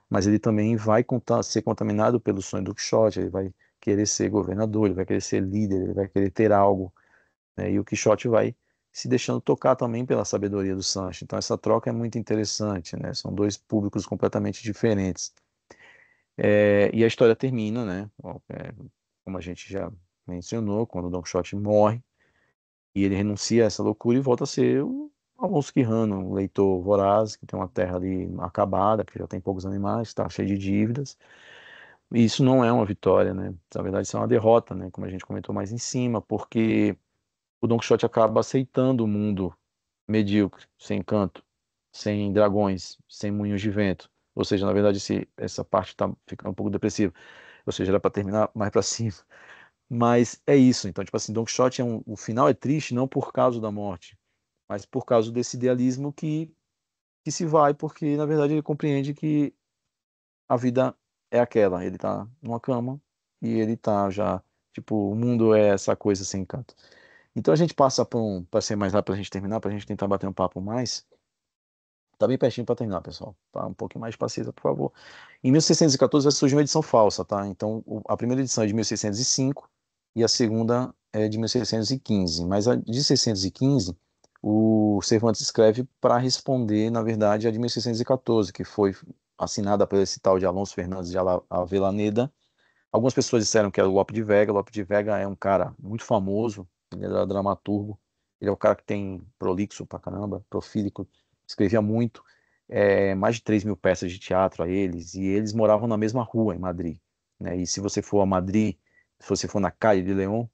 Speaker 2: Mas ele também vai ser contaminado pelo sonho do Quixote, ele vai querer ser governador, ele vai querer ser líder, ele vai querer ter algo, né? E o Quixote vai se deixando tocar também pela sabedoria do Sancho. Então essa troca é muito interessante, né? São dois públicos completamente diferentes. E a história termina, né? Como a gente já mencionou, quando o Don Quixote morre e ele renuncia a essa loucura e volta a ser um Alonso Quijano, um leitor voraz, que tem uma terra ali acabada, que já tem poucos animais, está cheio de dívidas. E isso não é uma vitória, né? Na verdade, isso é uma derrota, né? Como a gente comentou mais em cima, porque o Don Quixote acaba aceitando o mundo medíocre, sem encanto, sem dragões, sem moinhos de vento. Ou seja, na verdade, essa parte está ficando um pouco depressiva. Ou seja, era para terminar mais para cima. Mas é isso. Então, tipo assim, Don Quixote o final é triste não por causa da morte, mas por causa desse idealismo que se vai, porque na verdade ele compreende que a vida é aquela. Ele tá numa cama e ele tá já, tipo, o mundo é essa coisa sem encanto. Então a gente passa para ser mais rápido, para a gente terminar, para a gente tentar bater um papo mais. Tá bem pertinho para terminar, pessoal. Tá um pouquinho mais de paciência, por favor. Em 1614 vai surgir uma edição falsa, tá? Então, a primeira edição é de 1605 e a segunda é de 1615. Mas a de 615, o Cervantes escreve para responder, na verdade, a de 1614, que foi assinada por esse tal de Alonso Fernandes de Avellaneda. Algumas pessoas disseram que era o Lope de Vega. Lope de Vega é um cara muito famoso, ele era dramaturgo, ele é um cara que tem prolixo pra caramba, profílico, escrevia muito, mais de 3.000 peças de teatro a eles, e eles moravam na mesma rua em Madrid, né? E se você for a Madrid, se você for na Calle de León,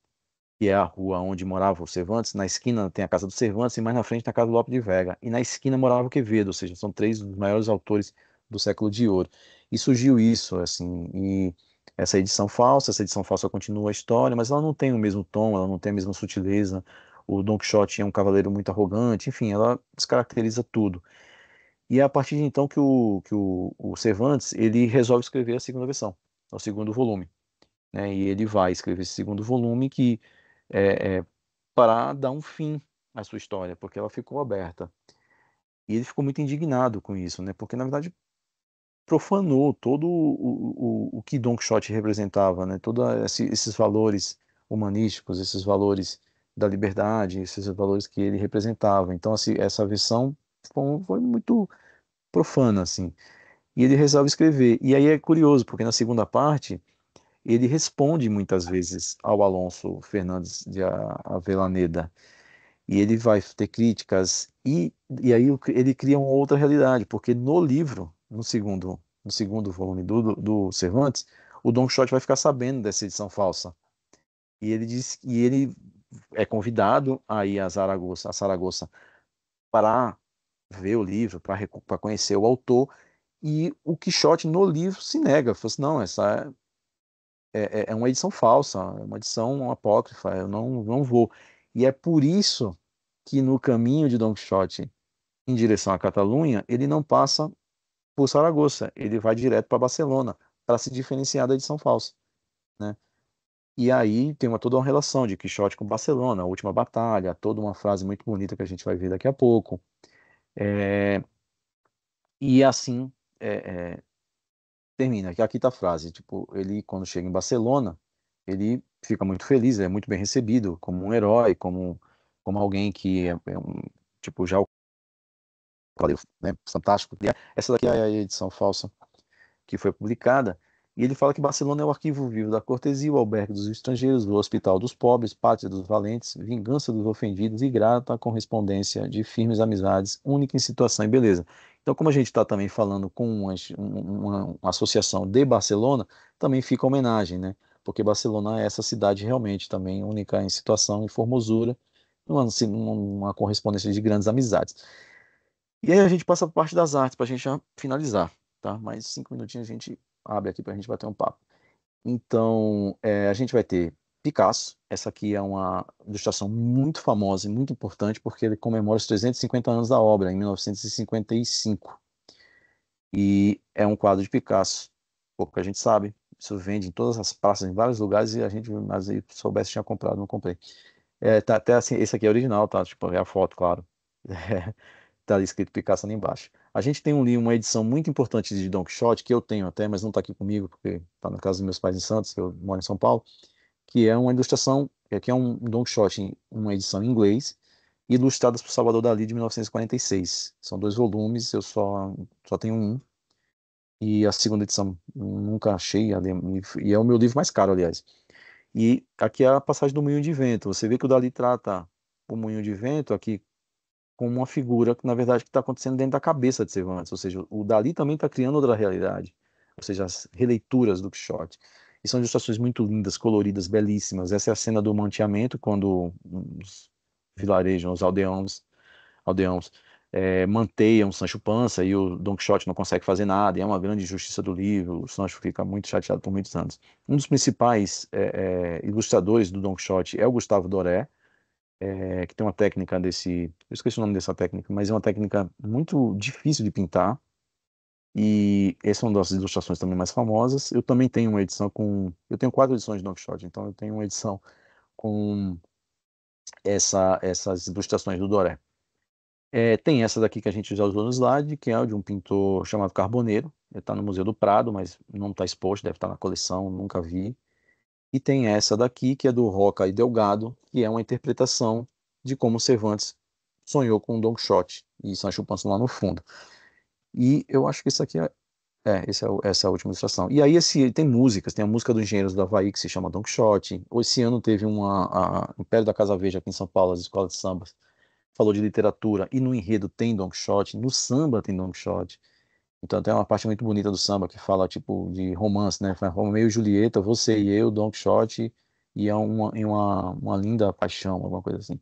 Speaker 2: que é a rua onde morava o Cervantes, na esquina tem a casa do Cervantes e mais na frente tem a casa do Lope de Vega. E na esquina morava o Quevedo, ou seja, são três dos maiores autores do século de ouro. E surgiu isso, assim, e essa edição falsa continua a história, mas ela não tem o mesmo tom, ela não tem a mesma sutileza. O Don Quixote é um cavaleiro muito arrogante, enfim, ela descaracteriza tudo. E é a partir de então que o Cervantes ele resolve escrever a segunda versão, o segundo volume, né? E ele vai escrever esse segundo volume que para dar um fim à sua história, porque ela ficou aberta. E ele ficou muito indignado com isso, né? Porque na verdade profanou todo o que Don Quixote representava, né? Todos esses valores humanísticos, esses valores da liberdade, esses valores que ele representava. Então, assim, essa versão foi muito profana, assim. E ele resolve escrever. E aí é curioso, porque na segunda parte ele responde muitas vezes ao Alonso Fernandes de Avellaneda. E ele vai ter críticas, e aí ele cria uma outra realidade, porque no livro, no segundo volume do Cervantes, o Don Quixote vai ficar sabendo dessa edição falsa. E ele é convidado a ir a Saragoça para ver o livro, para conhecer o autor, e o Quixote no livro se nega, fala assim, não, essa é uma edição falsa, é uma edição apócrifa, eu não vou. E é por isso que no caminho de Don Quixote em direção à Catalunha, ele não passa por Saragoça, ele vai direto para Barcelona, para se diferenciar da edição falsa, né? E aí tem toda uma relação de Quixote com Barcelona, a última batalha, toda uma frase muito bonita que a gente vai ver daqui a pouco. É, e assim termina. Aqui está a frase, tipo, ele quando chega em Barcelona, ele fica muito feliz, é muito bem recebido, como um herói, como alguém que tipo, já valeu, né, fantástico. Essa daqui é a edição falsa que foi publicada, e ele fala que Barcelona é o arquivo vivo da cortesia, o albergue dos estrangeiros, o hospital dos pobres, pátria dos valentes, vingança dos ofendidos e grata correspondência de firmes amizades, única em situação e beleza. Então, como a gente está também falando com uma associação de Barcelona, também fica homenagem, né? Porque Barcelona é essa cidade realmente também única em situação e formosura, uma correspondência de grandes amizades. E aí a gente passa para a parte das artes, para a gente já finalizar, tá? Mais 5 minutinhos a gente abre aqui para a gente bater um papo. Então, a gente vai ter Picasso. Essa aqui é uma ilustração muito famosa e muito importante, porque ele comemora os 350 anos da obra, em 1955. E é um quadro de Picasso. Pouca gente sabe. Isso vende em todas as praças, em vários lugares, e a gente, mas se soubesse, tinha comprado, não comprei. Tá até assim, esse aqui é original, tá? Tipo, é a foto, claro. Tá ali escrito Picasso ali embaixo. A gente tem uma edição muito importante de Don Quixote, que eu tenho até, mas não está aqui comigo, porque está na casa dos meus pais em Santos, eu moro em São Paulo, que é uma ilustração, que é um Don Quixote, uma edição em inglês, ilustradas por Salvador Dalí de 1946. São 2 volumes, eu só tenho um, e a segunda edição nunca achei, e é o meu livro mais caro, aliás. E aqui é a passagem do Moinho de Vento. Você vê que o Dalí trata o Moinho de Vento aqui como uma figura que, na verdade, está acontecendo dentro da cabeça de Cervantes. Ou seja, o Dalí também está criando outra realidade. Ou seja, as releituras do Quixote. E são ilustrações muito lindas, coloridas, belíssimas. Essa é a cena do manteamento, quando os vilarejos, os aldeãos manteiam Sancho Panza e o Don Quixote não consegue fazer nada. E é uma grande injustiça do livro. O Sancho fica muito chateado por muitos anos. Um dos principais ilustradores do Don Quixote é o Gustavo Doré, que tem uma técnica eu esqueci o nome dessa técnica, mas é uma técnica muito difícil de pintar, e essa é uma das ilustrações também mais famosas. Eu também tenho uma edição eu tenho 4 edições de Don Quixote, então eu tenho uma edição com essas ilustrações do Doré. Tem essa daqui que a gente já usou no slide, que é de um pintor chamado Carboneiro, ele está no Museu do Prado, mas não está exposto, deve estar na coleção, nunca vi. E tem essa daqui, que é do Roca e Delgado, que é uma interpretação de como Cervantes sonhou com Don Quixote e Sancho Panza lá no fundo. E eu acho que isso aqui essa é a última ilustração. E aí tem músicas, tem a música do Engenheiros do Havaí, que se chama Don Quixote. Esse ano teve a Império da Casa Verde aqui em São Paulo, as escolas de samba, falou de literatura, e no enredo tem Don Quixote, no samba tem Don Quixote. Então tem uma parte muito bonita do samba que fala tipo de romance, né? Romeu e Julieta, você e eu, Don Quixote, e é uma linda paixão, alguma coisa assim.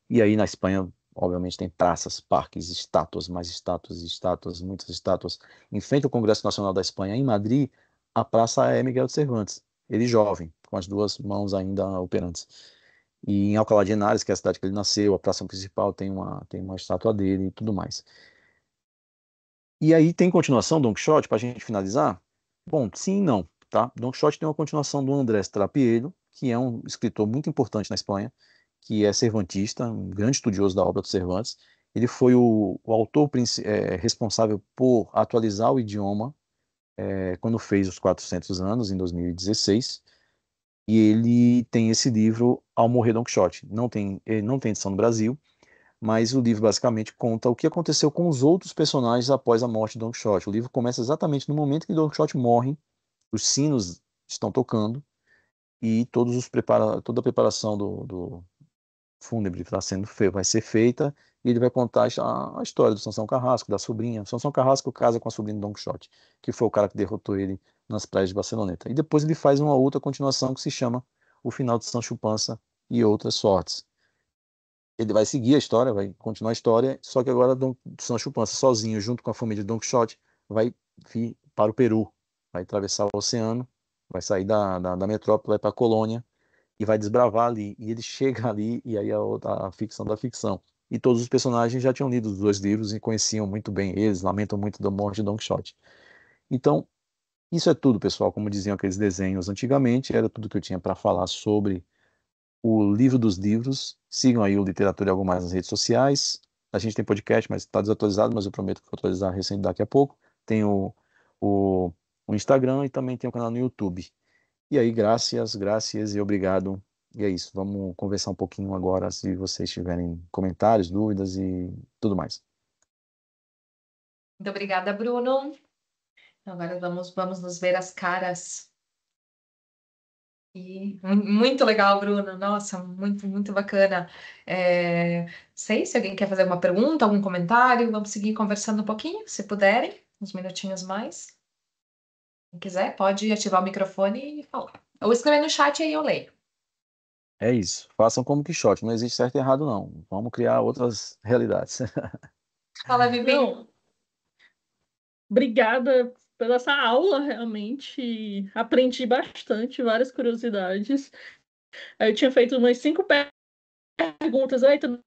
Speaker 2: E aí na Espanha, obviamente, tem praças, parques, estátuas, mais estátuas, estátuas, muitas estátuas. Em frente ao Congresso Nacional da Espanha, em Madrid, a praça é Miguel de Cervantes, ele jovem, com as 2 mãos ainda operantes. E em Alcalá de Henares, que é a cidade que ele nasceu, a praça principal tem uma estátua dele e tudo mais. E aí tem continuação, Don Quixote, para a gente finalizar? Bom, sim e não, tá? Don Quixote tem uma continuação do Andrés Trapiello, que é um escritor muito importante na Espanha, que é cervantista, um grande estudioso da obra do Cervantes. Ele foi o autor responsável por atualizar o idioma quando fez os 400 anos, em 2016, e ele tem esse livro Ao Morrer Don Quixote. Ele não tem edição no Brasil, mas o livro basicamente conta o que aconteceu com os outros personagens após a morte de Don Quixote. O livro começa exatamente no momento que Don Quixote morre, os sinos estão tocando e toda a preparação do fúnebre vai ser feita, e ele vai contar a história do Sansão Carrasco, da sobrinha. Sansão Carrasco casa com a sobrinha de Don Quixote, que foi o cara que derrotou ele nas praias de Barceloneta. E depois ele faz uma outra continuação que se chama O Final de Sancho Panza e Outras Sortes. Ele vai seguir a história, vai continuar a história, só que agora Sancho Panza, sozinho, junto com a família de Don Quixote, vai vir para o Peru, vai atravessar o oceano, vai sair da metrópole, vai para a colônia, e vai desbravar ali. E ele chega ali, e aí a ficção da ficção. E todos os personagens já tinham lido os dois livros e conheciam muito bem eles, lamentam muito da morte de Don Quixote. Então, isso é tudo, pessoal. Como diziam aqueles desenhos antigamente, era tudo que eu tinha para falar sobre o livro dos livros. Sigam aí o Literatura e Algo Mais nas redes sociais. A gente tem podcast, mas está desatualizado, mas eu prometo que vou atualizar recente daqui a pouco. Tem o, o Instagram e também tem o canal no YouTube. E aí, graças e obrigado. E é isso, vamos conversar um pouquinho agora, se vocês tiverem comentários, dúvidas e tudo mais.
Speaker 1: Muito obrigada, Bruno. Agora vamos nos ver as caras. E muito legal, Bruno. Nossa, muito bacana. Sei se alguém quer fazer alguma pergunta, algum comentário. Vamos seguir conversando um pouquinho, se puderem, uns minutinhos mais. Quem quiser, pode ativar o microfone e falar. Ou escrever no chat aí eu leio.
Speaker 2: É isso, façam como Quixote, não existe certo e errado não. Vamos criar outras realidades.
Speaker 1: Fala, Vivi.
Speaker 3: Não, obrigada pela essa aula, realmente. Aprendi bastante, várias curiosidades. Eu tinha feito umas 5 perguntas, eita,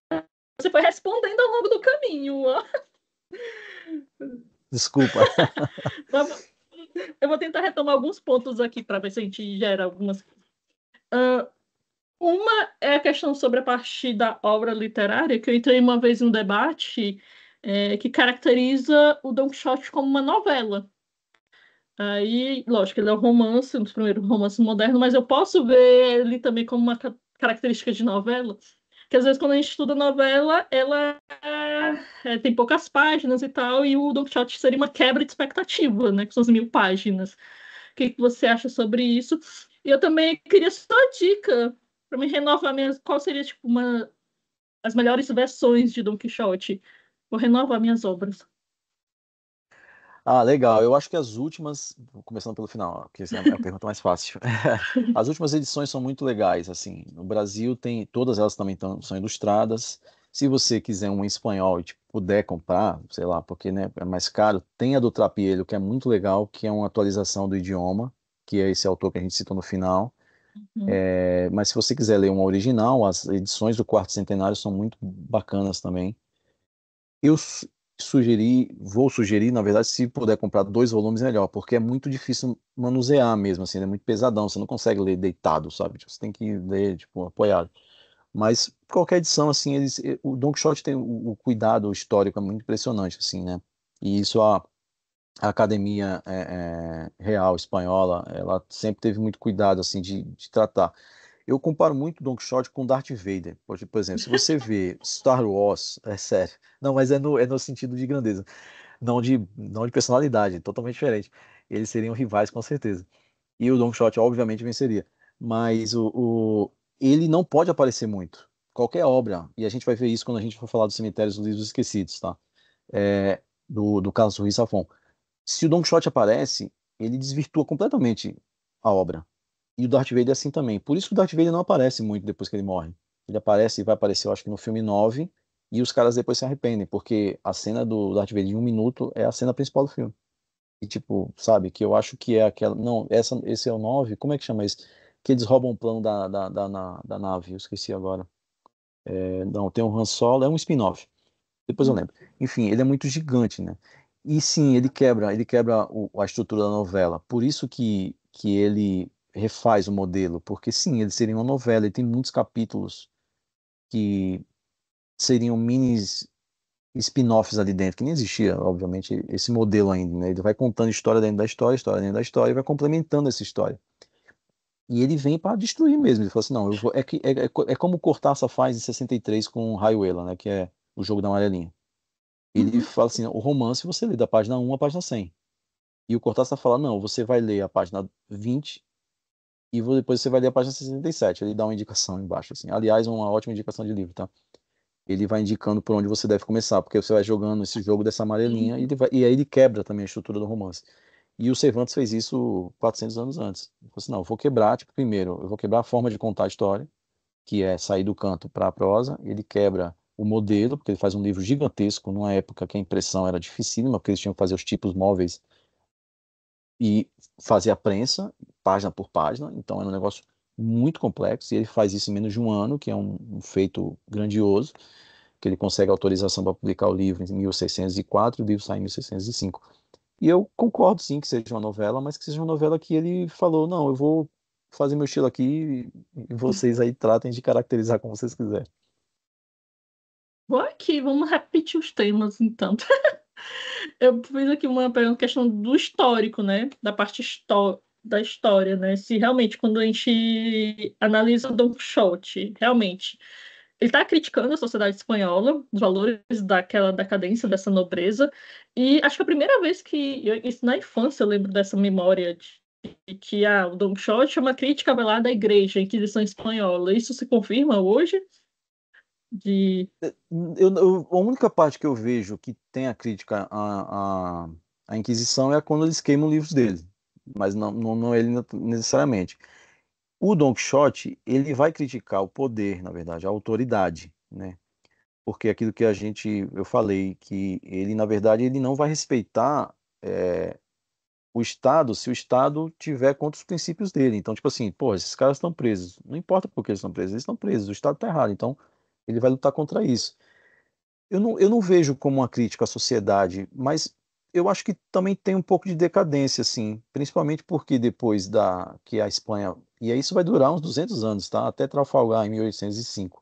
Speaker 3: você foi respondendo ao longo do caminho. Ó.
Speaker 2: Desculpa.
Speaker 3: Mas eu vou tentar retomar alguns pontos aqui para ver se a gente gera algumas. Uma é a questão sobre a parte da obra literária, que eu entrei uma vez em um debate que caracteriza o Don Quixote como uma novela. Aí, lógico, ele é um romance, um dos primeiros romances modernos, mas eu posso ver ele também como uma característica de novela, que às vezes quando a gente estuda novela, ela tem poucas páginas e tal, e o Don Quixote seria uma quebra de expectativa, né, com suas 1.000 páginas. O que você acha sobre isso? E eu também queria só dica para me renovar minhas, qual seria tipo as melhores versões de Don Quixote. Vou renovar minhas obras.
Speaker 2: Ah, legal. Eu acho que as últimas, começando pelo final, que essa é a pergunta mais fácil. As últimas edições são muito legais, assim. No Brasil tem, todas elas também são ilustradas. Se você quiser um em espanhol e tipo, puder comprar, sei lá, porque né, é mais caro, tem a do Trapiello, que é muito legal, que é uma atualização do idioma, que é esse autor que a gente citou no final.
Speaker 3: Uhum.
Speaker 2: Mas se você quiser ler uma original, as edições do Quarto Centenário são muito bacanas também. Eu vou sugerir, na verdade, se puder comprar 2 volumes, melhor, porque é muito difícil manusear mesmo, assim, é muito pesadão, você não consegue ler deitado, sabe? Tipo, você tem que ler, tipo, apoiado. Mas qualquer edição, assim, o Don Quixote tem o cuidado histórico, é muito impressionante, assim, né? E isso a Academia Real Espanhola, ela sempre teve muito cuidado, assim, de tratar. Eu comparo muito Don Quixote com Darth Vader. Por exemplo, se você vê Star Wars, é sério. Não, mas é no sentido de grandeza, não de personalidade, totalmente diferente. Eles seriam rivais, com certeza. E o Don Quixote, obviamente, venceria. Mas ele não pode aparecer muito. Qualquer obra, e a gente vai ver isso quando a gente for falar dos Cemitérios dos Livros Esquecidos, tá? Do Carlos Ruiz Zafón. Se o Don Quixote aparece, ele desvirtua completamente a obra. E o Darth Vader é assim também. Por isso que o Darth Vader não aparece muito depois que ele morre. Ele aparece e vai aparecer, eu acho que no filme 9, e os caras depois se arrependem, porque a cena do Darth Vader em 1 minuto é a cena principal do filme. E tipo, sabe, que eu acho que é aquela. Não, esse é o 9, como é que chama isso? Que eles roubam o plano da nave, eu esqueci agora. Não, tem o Han Solo, é um spin-off. Depois eu lembro. Enfim, ele é muito gigante, né? E sim, ele quebra a estrutura da novela. Por isso que ele refaz o modelo, porque sim, ele seria uma novela, ele tem muitos capítulos que seriam minis, spin-offs ali dentro, que nem existia, obviamente, esse modelo ainda, né? Ele vai contando história dentro da história, história dentro da história, e vai complementando essa história. E ele vem para destruir mesmo. Ele falou assim, não, eu vou, é como o Cortázar faz em 63 com Rayuela, né? Que é o jogo da amarelinha. Ele
Speaker 3: Uhum.
Speaker 2: fala assim, o romance você lê da página 1 à página 100. E o Cortázar fala, não, você vai ler a página 20 e depois você vai ler a página 67. Ele dá uma indicação embaixo, assim. Aliás, uma ótima indicação de livro, tá? Ele vai indicando por onde você deve começar, porque você vai jogando esse jogo dessa amarelinha e,
Speaker 3: Uhum.
Speaker 2: e aí ele quebra também a estrutura do romance. E o Cervantes fez isso 400 anos antes. Ele falou assim, não, eu vou quebrar, tipo, primeiro, eu vou quebrar a forma de contar a história, que é sair do canto para a prosa. Ele quebra o modelo, porque ele faz um livro gigantesco, numa época que a impressão era dificílima, porque eles tinham que fazer os tipos móveis e fazer a prensa, página por página, então era um negócio muito complexo, e ele faz isso em menos de um ano, que é um feito grandioso, que ele consegue autorização para publicar o livro em 1604, o livro sai em 1605. E eu concordo, sim, que seja uma novela, mas que seja uma novela que ele falou, não, eu vou fazer meu estilo aqui e vocês aí tratem de caracterizar como vocês quiserem.
Speaker 3: Bom, aqui, vamos repetir os temas, então. Eu fiz aqui uma pergunta, questão do histórico, né? Da parte da história, né? Se realmente, quando a gente analisa o Don Quixote, realmente, ele está criticando a sociedade espanhola, os valores daquela decadência, dessa nobreza. E acho que a primeira vez que, isso na infância, eu lembro dessa memória de que o Don Quixote é uma crítica velada à igreja, à Inquisição espanhola. Isso se confirma hoje? De...
Speaker 2: A única parte que eu vejo que tem a crítica à Inquisição é quando eles queimam livros dele, mas não ele necessariamente. O Don Quixote, ele vai criticar o poder, na verdade, a autoridade, né? Porque aquilo que eu falei, que ele, na verdade, ele não vai respeitar o Estado se o Estado tiver contra os princípios dele. Então, tipo assim, pô, esses caras estão presos. Não importa por que eles estão presos, eles estão presos, o Estado está errado. Então, ele vai lutar contra isso. Eu não vejo como uma crítica à sociedade, mas eu acho que também tem um pouco de decadência, assim, principalmente porque depois que a Espanha, e aí isso vai durar uns 200 anos, tá? Até Trafalgar em 1805.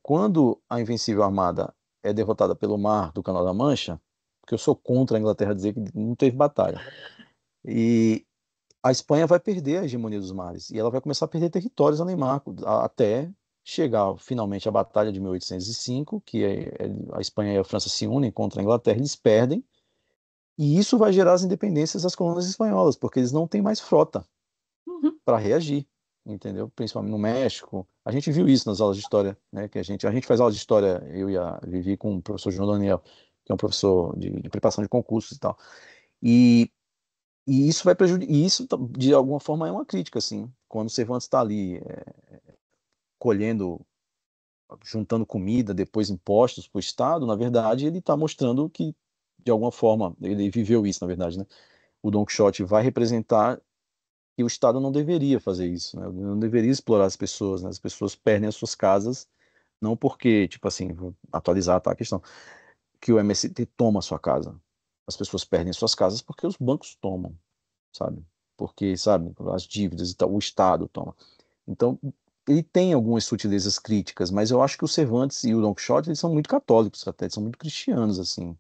Speaker 2: Quando a Invencível Armada é derrotada pelo Mar do Canal da Mancha, porque eu sou contra a Inglaterra dizer que não teve batalha, e a Espanha vai perder a hegemonia dos mares e ela vai começar a perder territórios além mar, até chegar finalmente à Batalha de 1805, que a Espanha e a França se unem contra a Inglaterra, eles perdem, e isso vai gerar as independências das colônias espanholas, porque eles não têm mais frota
Speaker 3: Uhum.
Speaker 2: para reagir, entendeu? Principalmente no México. A gente viu isso nas aulas de história, né? Que a gente faz aulas de história, eu e a Vivi, com o professor João Daniel, que é um professor de preparação de concursos e tal. E e isso vai prejudicar, e isso de alguma forma é uma crítica, assim. Quando o Cervantes está ali colhendo, juntando comida, depois impostos para o Estado, na verdade ele está mostrando que, de alguma forma, ele viveu isso, na verdade, né? O Don Quixote vai representar que o Estado não deveria fazer isso, né? Não deveria explorar as pessoas, né? As pessoas perdem as suas casas, não porque, tipo assim, vou atualizar, tá, a questão, que o MST toma a sua casa. As pessoas perdem suas casas porque os bancos tomam, sabe? Porque, sabe, as dívidas e tal, o Estado toma. Então, ele tem algumas sutilezas críticas, mas eu acho que o Cervantes e o Don Quixote, eles são muito católicos até, eles são muito cristianos, assim.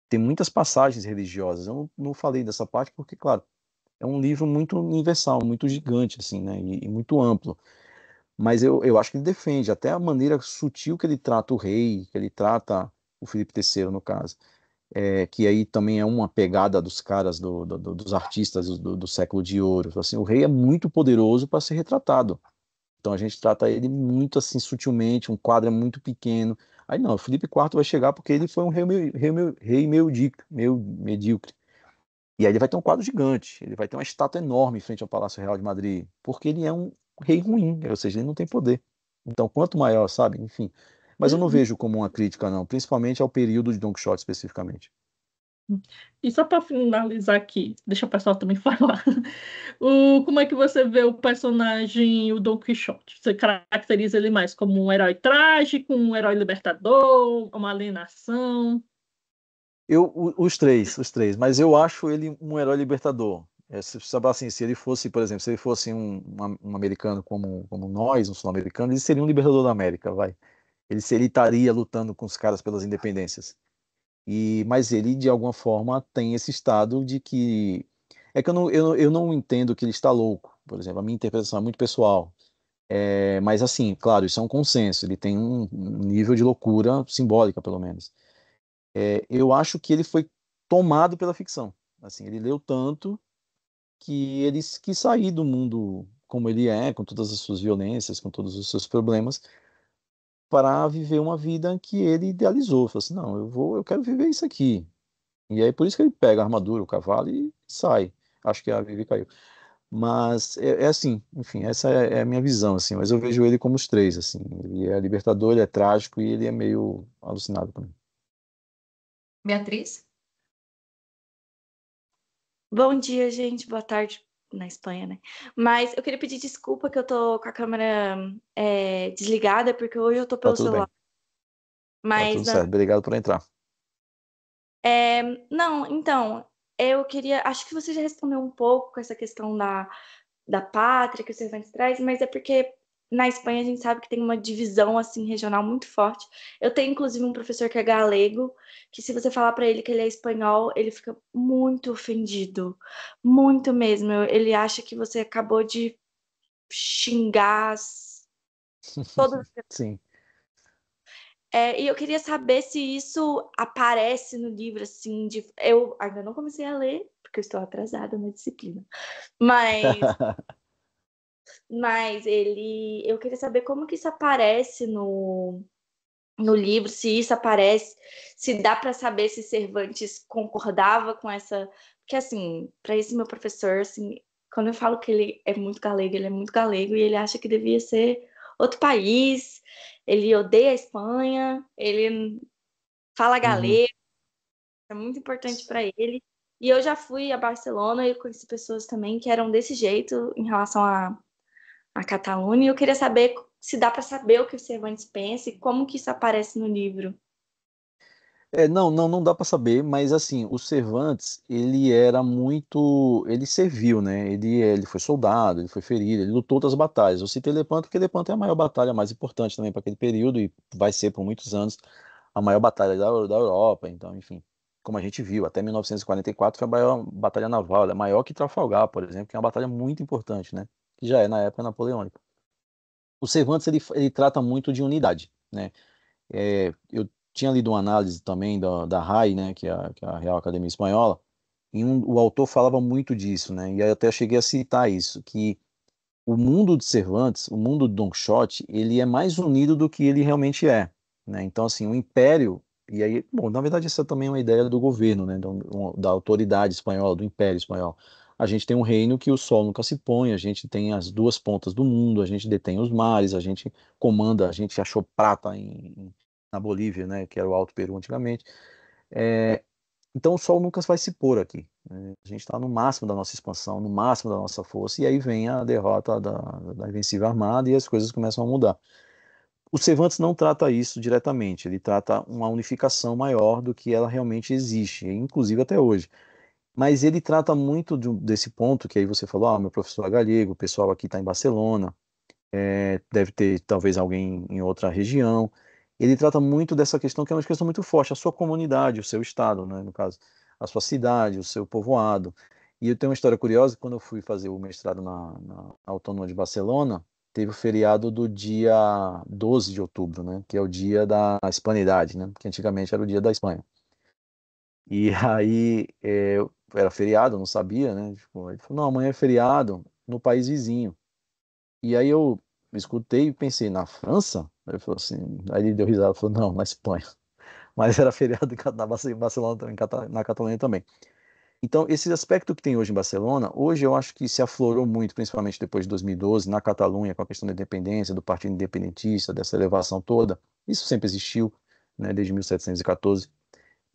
Speaker 2: Tem muitas passagens religiosas. Eu não falei dessa parte porque, claro, é um livro muito universal, muito gigante, assim, né, e muito amplo. Mas eu acho que ele defende até a maneira sutil que ele trata o rei, que ele trata o Felipe III, no caso, que aí também é uma pegada dos caras, dos artistas do século de ouro. Assim, o rei é muito poderoso para ser retratado. Então a gente trata ele muito assim sutilmente, um quadro é muito pequeno. Aí não, o Felipe IV vai chegar porque ele foi um rei meio medíocre. E aí ele vai ter um quadro gigante, ele vai ter uma estátua enorme em frente ao Palácio Real de Madrid, porque ele é um rei ruim, ou seja, ele não tem poder. Então, quanto maior, sabe? Enfim. Mas eu não
Speaker 3: Uhum.
Speaker 2: vejo como uma crítica, não, principalmente ao período de Don Quixote especificamente.
Speaker 3: E só para finalizar aqui, deixa o pessoal também falar. Como é que você vê o personagem, o Don Quixote? Você caracteriza ele mais como um herói trágico, um herói libertador, uma alienação?
Speaker 2: Os três, mas eu acho ele um herói libertador. Sabe assim, se ele fosse, por exemplo, se ele fosse um americano como nós, um sul-americano, ele seria um libertador da América, vai. ele estaria lutando com os caras pelas independências. Mas ele, de alguma forma, tem esse estado de que... É que eu não entendo que ele está louco, por exemplo. A minha interpretação é muito pessoal. Mas, assim, claro, isso é um consenso. Ele tem um nível de loucura simbólica, pelo menos. Eu acho que ele foi tomado pela ficção. Assim, ele leu tanto que ele quis sair do mundo como ele é, com todas as suas violências, com todos os seus problemas, para viver uma vida que ele idealizou. Falou assim, não, eu quero viver isso aqui. E aí por isso que ele pega a armadura, o cavalo e sai. Acho que a Vivi caiu. Mas é assim, enfim, essa é a minha visão, assim. Mas eu vejo ele como os três, assim. Ele é libertador, ele é trágico e ele é meio alucinado também.
Speaker 1: Beatriz?
Speaker 4: Bom dia, gente. Boa tarde na Espanha, né? Mas eu queria pedir desculpa que eu tô com a câmera desligada, porque hoje eu tô
Speaker 2: Tá
Speaker 4: pelo
Speaker 2: tudo bem,
Speaker 4: celular.
Speaker 2: tá
Speaker 4: Mas
Speaker 2: tudo certo. Obrigado por entrar.
Speaker 4: não, então, eu queria. Acho que você já respondeu um pouco com essa questão da pátria que o Cervantes traz, mas é porque na Espanha a gente sabe que tem uma divisão assim regional muito forte. Eu tenho inclusive um professor que é galego, que se você falar para ele que ele é espanhol, ele fica muito ofendido, muito mesmo. Ele acha que você acabou de xingar todas.
Speaker 2: Sim.
Speaker 4: E eu queria saber se isso aparece no livro, assim, eu ainda não comecei a ler, porque eu estou atrasada na disciplina. Mas eu queria saber como que isso aparece no livro, se isso aparece, se dá para saber se Cervantes concordava com essa, porque assim, para esse meu professor, assim, quando eu falo que ele é muito galego, ele é muito galego e ele acha que devia ser outro país, ele odeia a Espanha, ele fala
Speaker 2: Uhum.
Speaker 4: galego, é muito importante para ele. E eu já fui a Barcelona e conheci pessoas também que eram desse jeito em relação a Catalunha, e eu queria saber se dá para saber o que o Cervantes pensa e como que isso aparece no livro.
Speaker 2: Não dá para saber, mas assim, o Cervantes, ele era muito, ele serviu, né? Ele foi soldado, ele foi ferido, ele lutou outras batalhas. Eu citei Lepanto porque Lepanto é a maior batalha mais importante também para aquele período e vai ser por muitos anos a maior batalha da Europa. Então, enfim, como a gente viu, até 1944 foi a maior batalha naval, ela é maior que Trafalgar, por exemplo, que é uma batalha muito importante, né? Que já é na época napoleônica. O Cervantes, ele trata muito de unidade, né? Eu tinha lido uma análise também da RAI, né, que é a Real Academia Espanhola, e o autor falava muito disso, né, e aí eu até cheguei a citar isso, que o mundo de Cervantes, o mundo de Don Quixote, ele é mais unido do que ele realmente é, né, então assim, o império, e aí, bom, na verdade isso é também uma ideia do governo, né, da autoridade espanhola, do império espanhol. A gente tem um reino que o sol nunca se põe, a gente tem as duas pontas do mundo, a gente detém os mares, a gente comanda, a gente achou prata na Bolívia, né, que era o Alto Peru antigamente. É, então o sol nunca vai se pôr aqui, né? A gente está no máximo da nossa expansão, no máximo da nossa força, e aí vem a derrota da Invencível Armada e as coisas começam a mudar. O Cervantes não trata isso diretamente, ele trata uma unificação maior do que ela realmente existe, inclusive até hoje. Mas ele trata muito desse ponto que aí você falou, meu professor é galego, o pessoal aqui está em Barcelona, deve ter talvez alguém em outra região. Ele trata muito dessa questão que é uma questão muito forte, a sua comunidade, o seu estado, né, no caso, a sua cidade, o seu povoado. E eu tenho uma história curiosa, quando eu fui fazer o mestrado na Autônoma de Barcelona, teve o feriado do dia 12 de outubro, né, que é o dia da Hispanidade, né, que antigamente era o dia da Espanha. E aí era feriado, eu não sabia, né? Tipo, ele falou, não, amanhã é feriado no país vizinho. E aí eu escutei e pensei, na França? Ele falou assim, aí ele deu risada, falou, não, na Espanha. Mas era feriado em Barcelona também, na Catalunha também. Então, esse aspecto que tem hoje em Barcelona, hoje eu acho que se aflorou muito, principalmente depois de 2012, na Catalunha, com a questão da independência, do Partido Independentista, dessa elevação toda. Isso sempre existiu, né, desde 1714.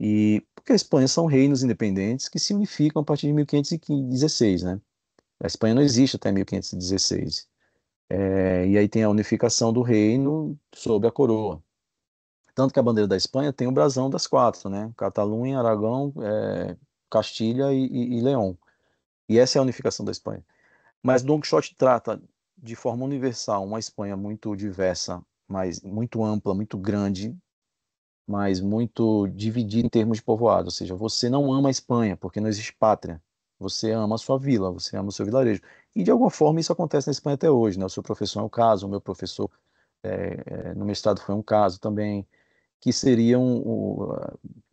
Speaker 2: E porque a Espanha são reinos independentes que se unificam a partir de 1516, né? A Espanha não existe até 1516. E aí tem a unificação do reino sob a coroa. Tanto que a bandeira da Espanha tem o brasão das quatro, né? Catalunha, Aragão, Castilha e León. E essa é a unificação da Espanha. Mas Don Quixote trata de forma universal uma Espanha muito diversa, mas muito ampla, muito grande, mas muito dividida em termos de povoado. Ou seja, você não ama a Espanha, porque não existe pátria. Você ama a sua vila, você ama o seu vilarejo. E, de alguma forma, isso acontece na Espanha até hoje, né? O seu professor é um caso, o meu professor no mestrado foi um caso também, que seriam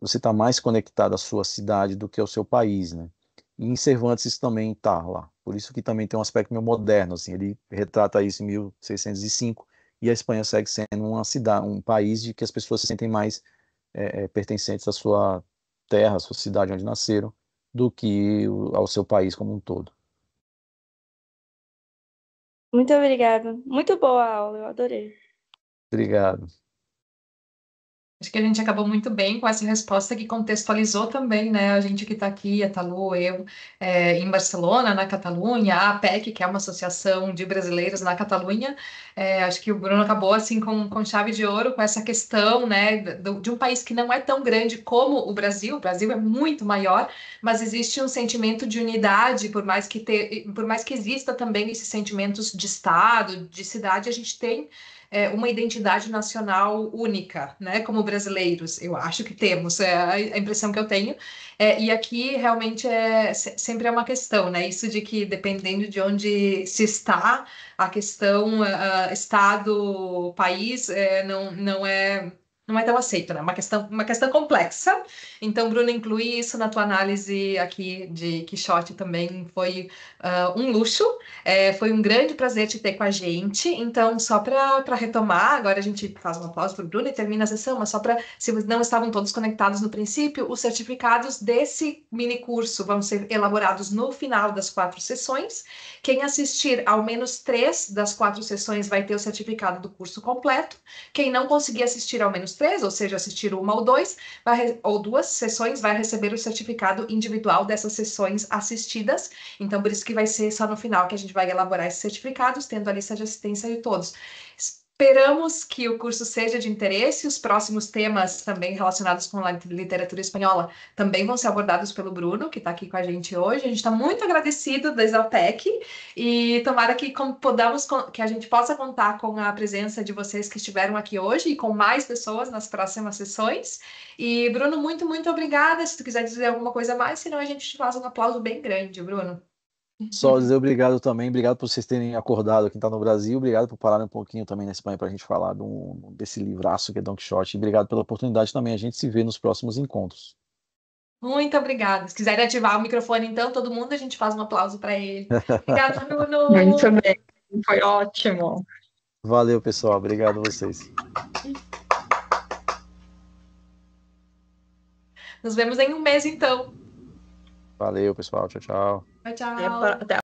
Speaker 2: você está mais conectado à sua cidade do que ao seu país, né? E em Cervantes isso também está lá. Por isso que também tem um aspecto meio moderno, assim, ele retrata isso em 1605 e a Espanha segue sendo uma cidade, um país de que as pessoas se sentem mais pertencentes à sua terra, à sua cidade onde nasceram, do que ao seu país como um todo.
Speaker 4: Muito obrigada. Muito boa a aula, eu adorei.
Speaker 2: Obrigado.
Speaker 1: Acho que a gente acabou muito bem com essa resposta que contextualizou também, né? A gente que está aqui, a Talu, eu, em Barcelona, na Catalunha, a APEC, que é uma associação de brasileiros na Catalunha. Acho que o Bruno acabou assim com chave de ouro com essa questão, né, de um país que não é tão grande como o Brasil. O Brasil é muito maior, mas existe um sentimento de unidade, por mais que exista também esses sentimentos de Estado, de cidade, a gente tem uma identidade nacional única, né? Como brasileiros, eu acho que temos, é a impressão que eu tenho. E aqui realmente sempre é uma questão, né? Isso de que dependendo de onde se está, a questão Estado, país, não é tão aceito, né? Uma questão complexa. Então, Bruno, incluir isso na tua análise aqui de Quixote também foi um luxo. Foi um grande prazer te ter com a gente. Então, só para retomar, agora a gente faz um aplauso para o Bruno e termina a sessão, mas só para, se não estavam todos conectados no princípio, os certificados desse mini curso vão ser elaborados no final das 4 sessões. Quem assistir ao menos 3 das 4 sessões vai ter o certificado do curso completo. Quem não conseguir assistir ao menos 3, ou seja, assistir 1 ou 2, ou 2 sessões, vai receber o certificado individual dessas sessões assistidas. Então, por isso que vai ser só no final que a gente vai elaborar esses certificados, tendo a lista de assistência de todos. Esperamos que o curso seja de interesse. Os próximos temas também relacionados com a literatura espanhola também vão ser abordados pelo Bruno, que está aqui com a gente hoje. A gente está muito agradecido da Exaltec e tomara que a gente possa contar com a presença de vocês que estiveram aqui hoje e com mais pessoas nas próximas sessões. E, Bruno, muito, muito obrigada. Se tu quiser dizer alguma coisa a mais, senão a gente te faz um aplauso bem grande, Bruno.
Speaker 2: Só dizer obrigado também, obrigado por vocês terem acordado quem está no Brasil, obrigado por pararem um pouquinho também na Espanha para a gente falar desse livraço que é Don Quixote, e obrigado pela oportunidade também, a gente se vê nos próximos encontros.
Speaker 1: Muito obrigada. Se quiserem ativar o microfone, então, todo mundo, a gente faz um aplauso para ele. Obrigada, Bruno.
Speaker 3: Muito bem, foi ótimo.
Speaker 2: Valeu, pessoal, obrigado a vocês.
Speaker 1: Nos vemos em um mês, então.
Speaker 2: Valeu, pessoal, tchau, tchau.
Speaker 1: Tchau, tchau.
Speaker 3: Até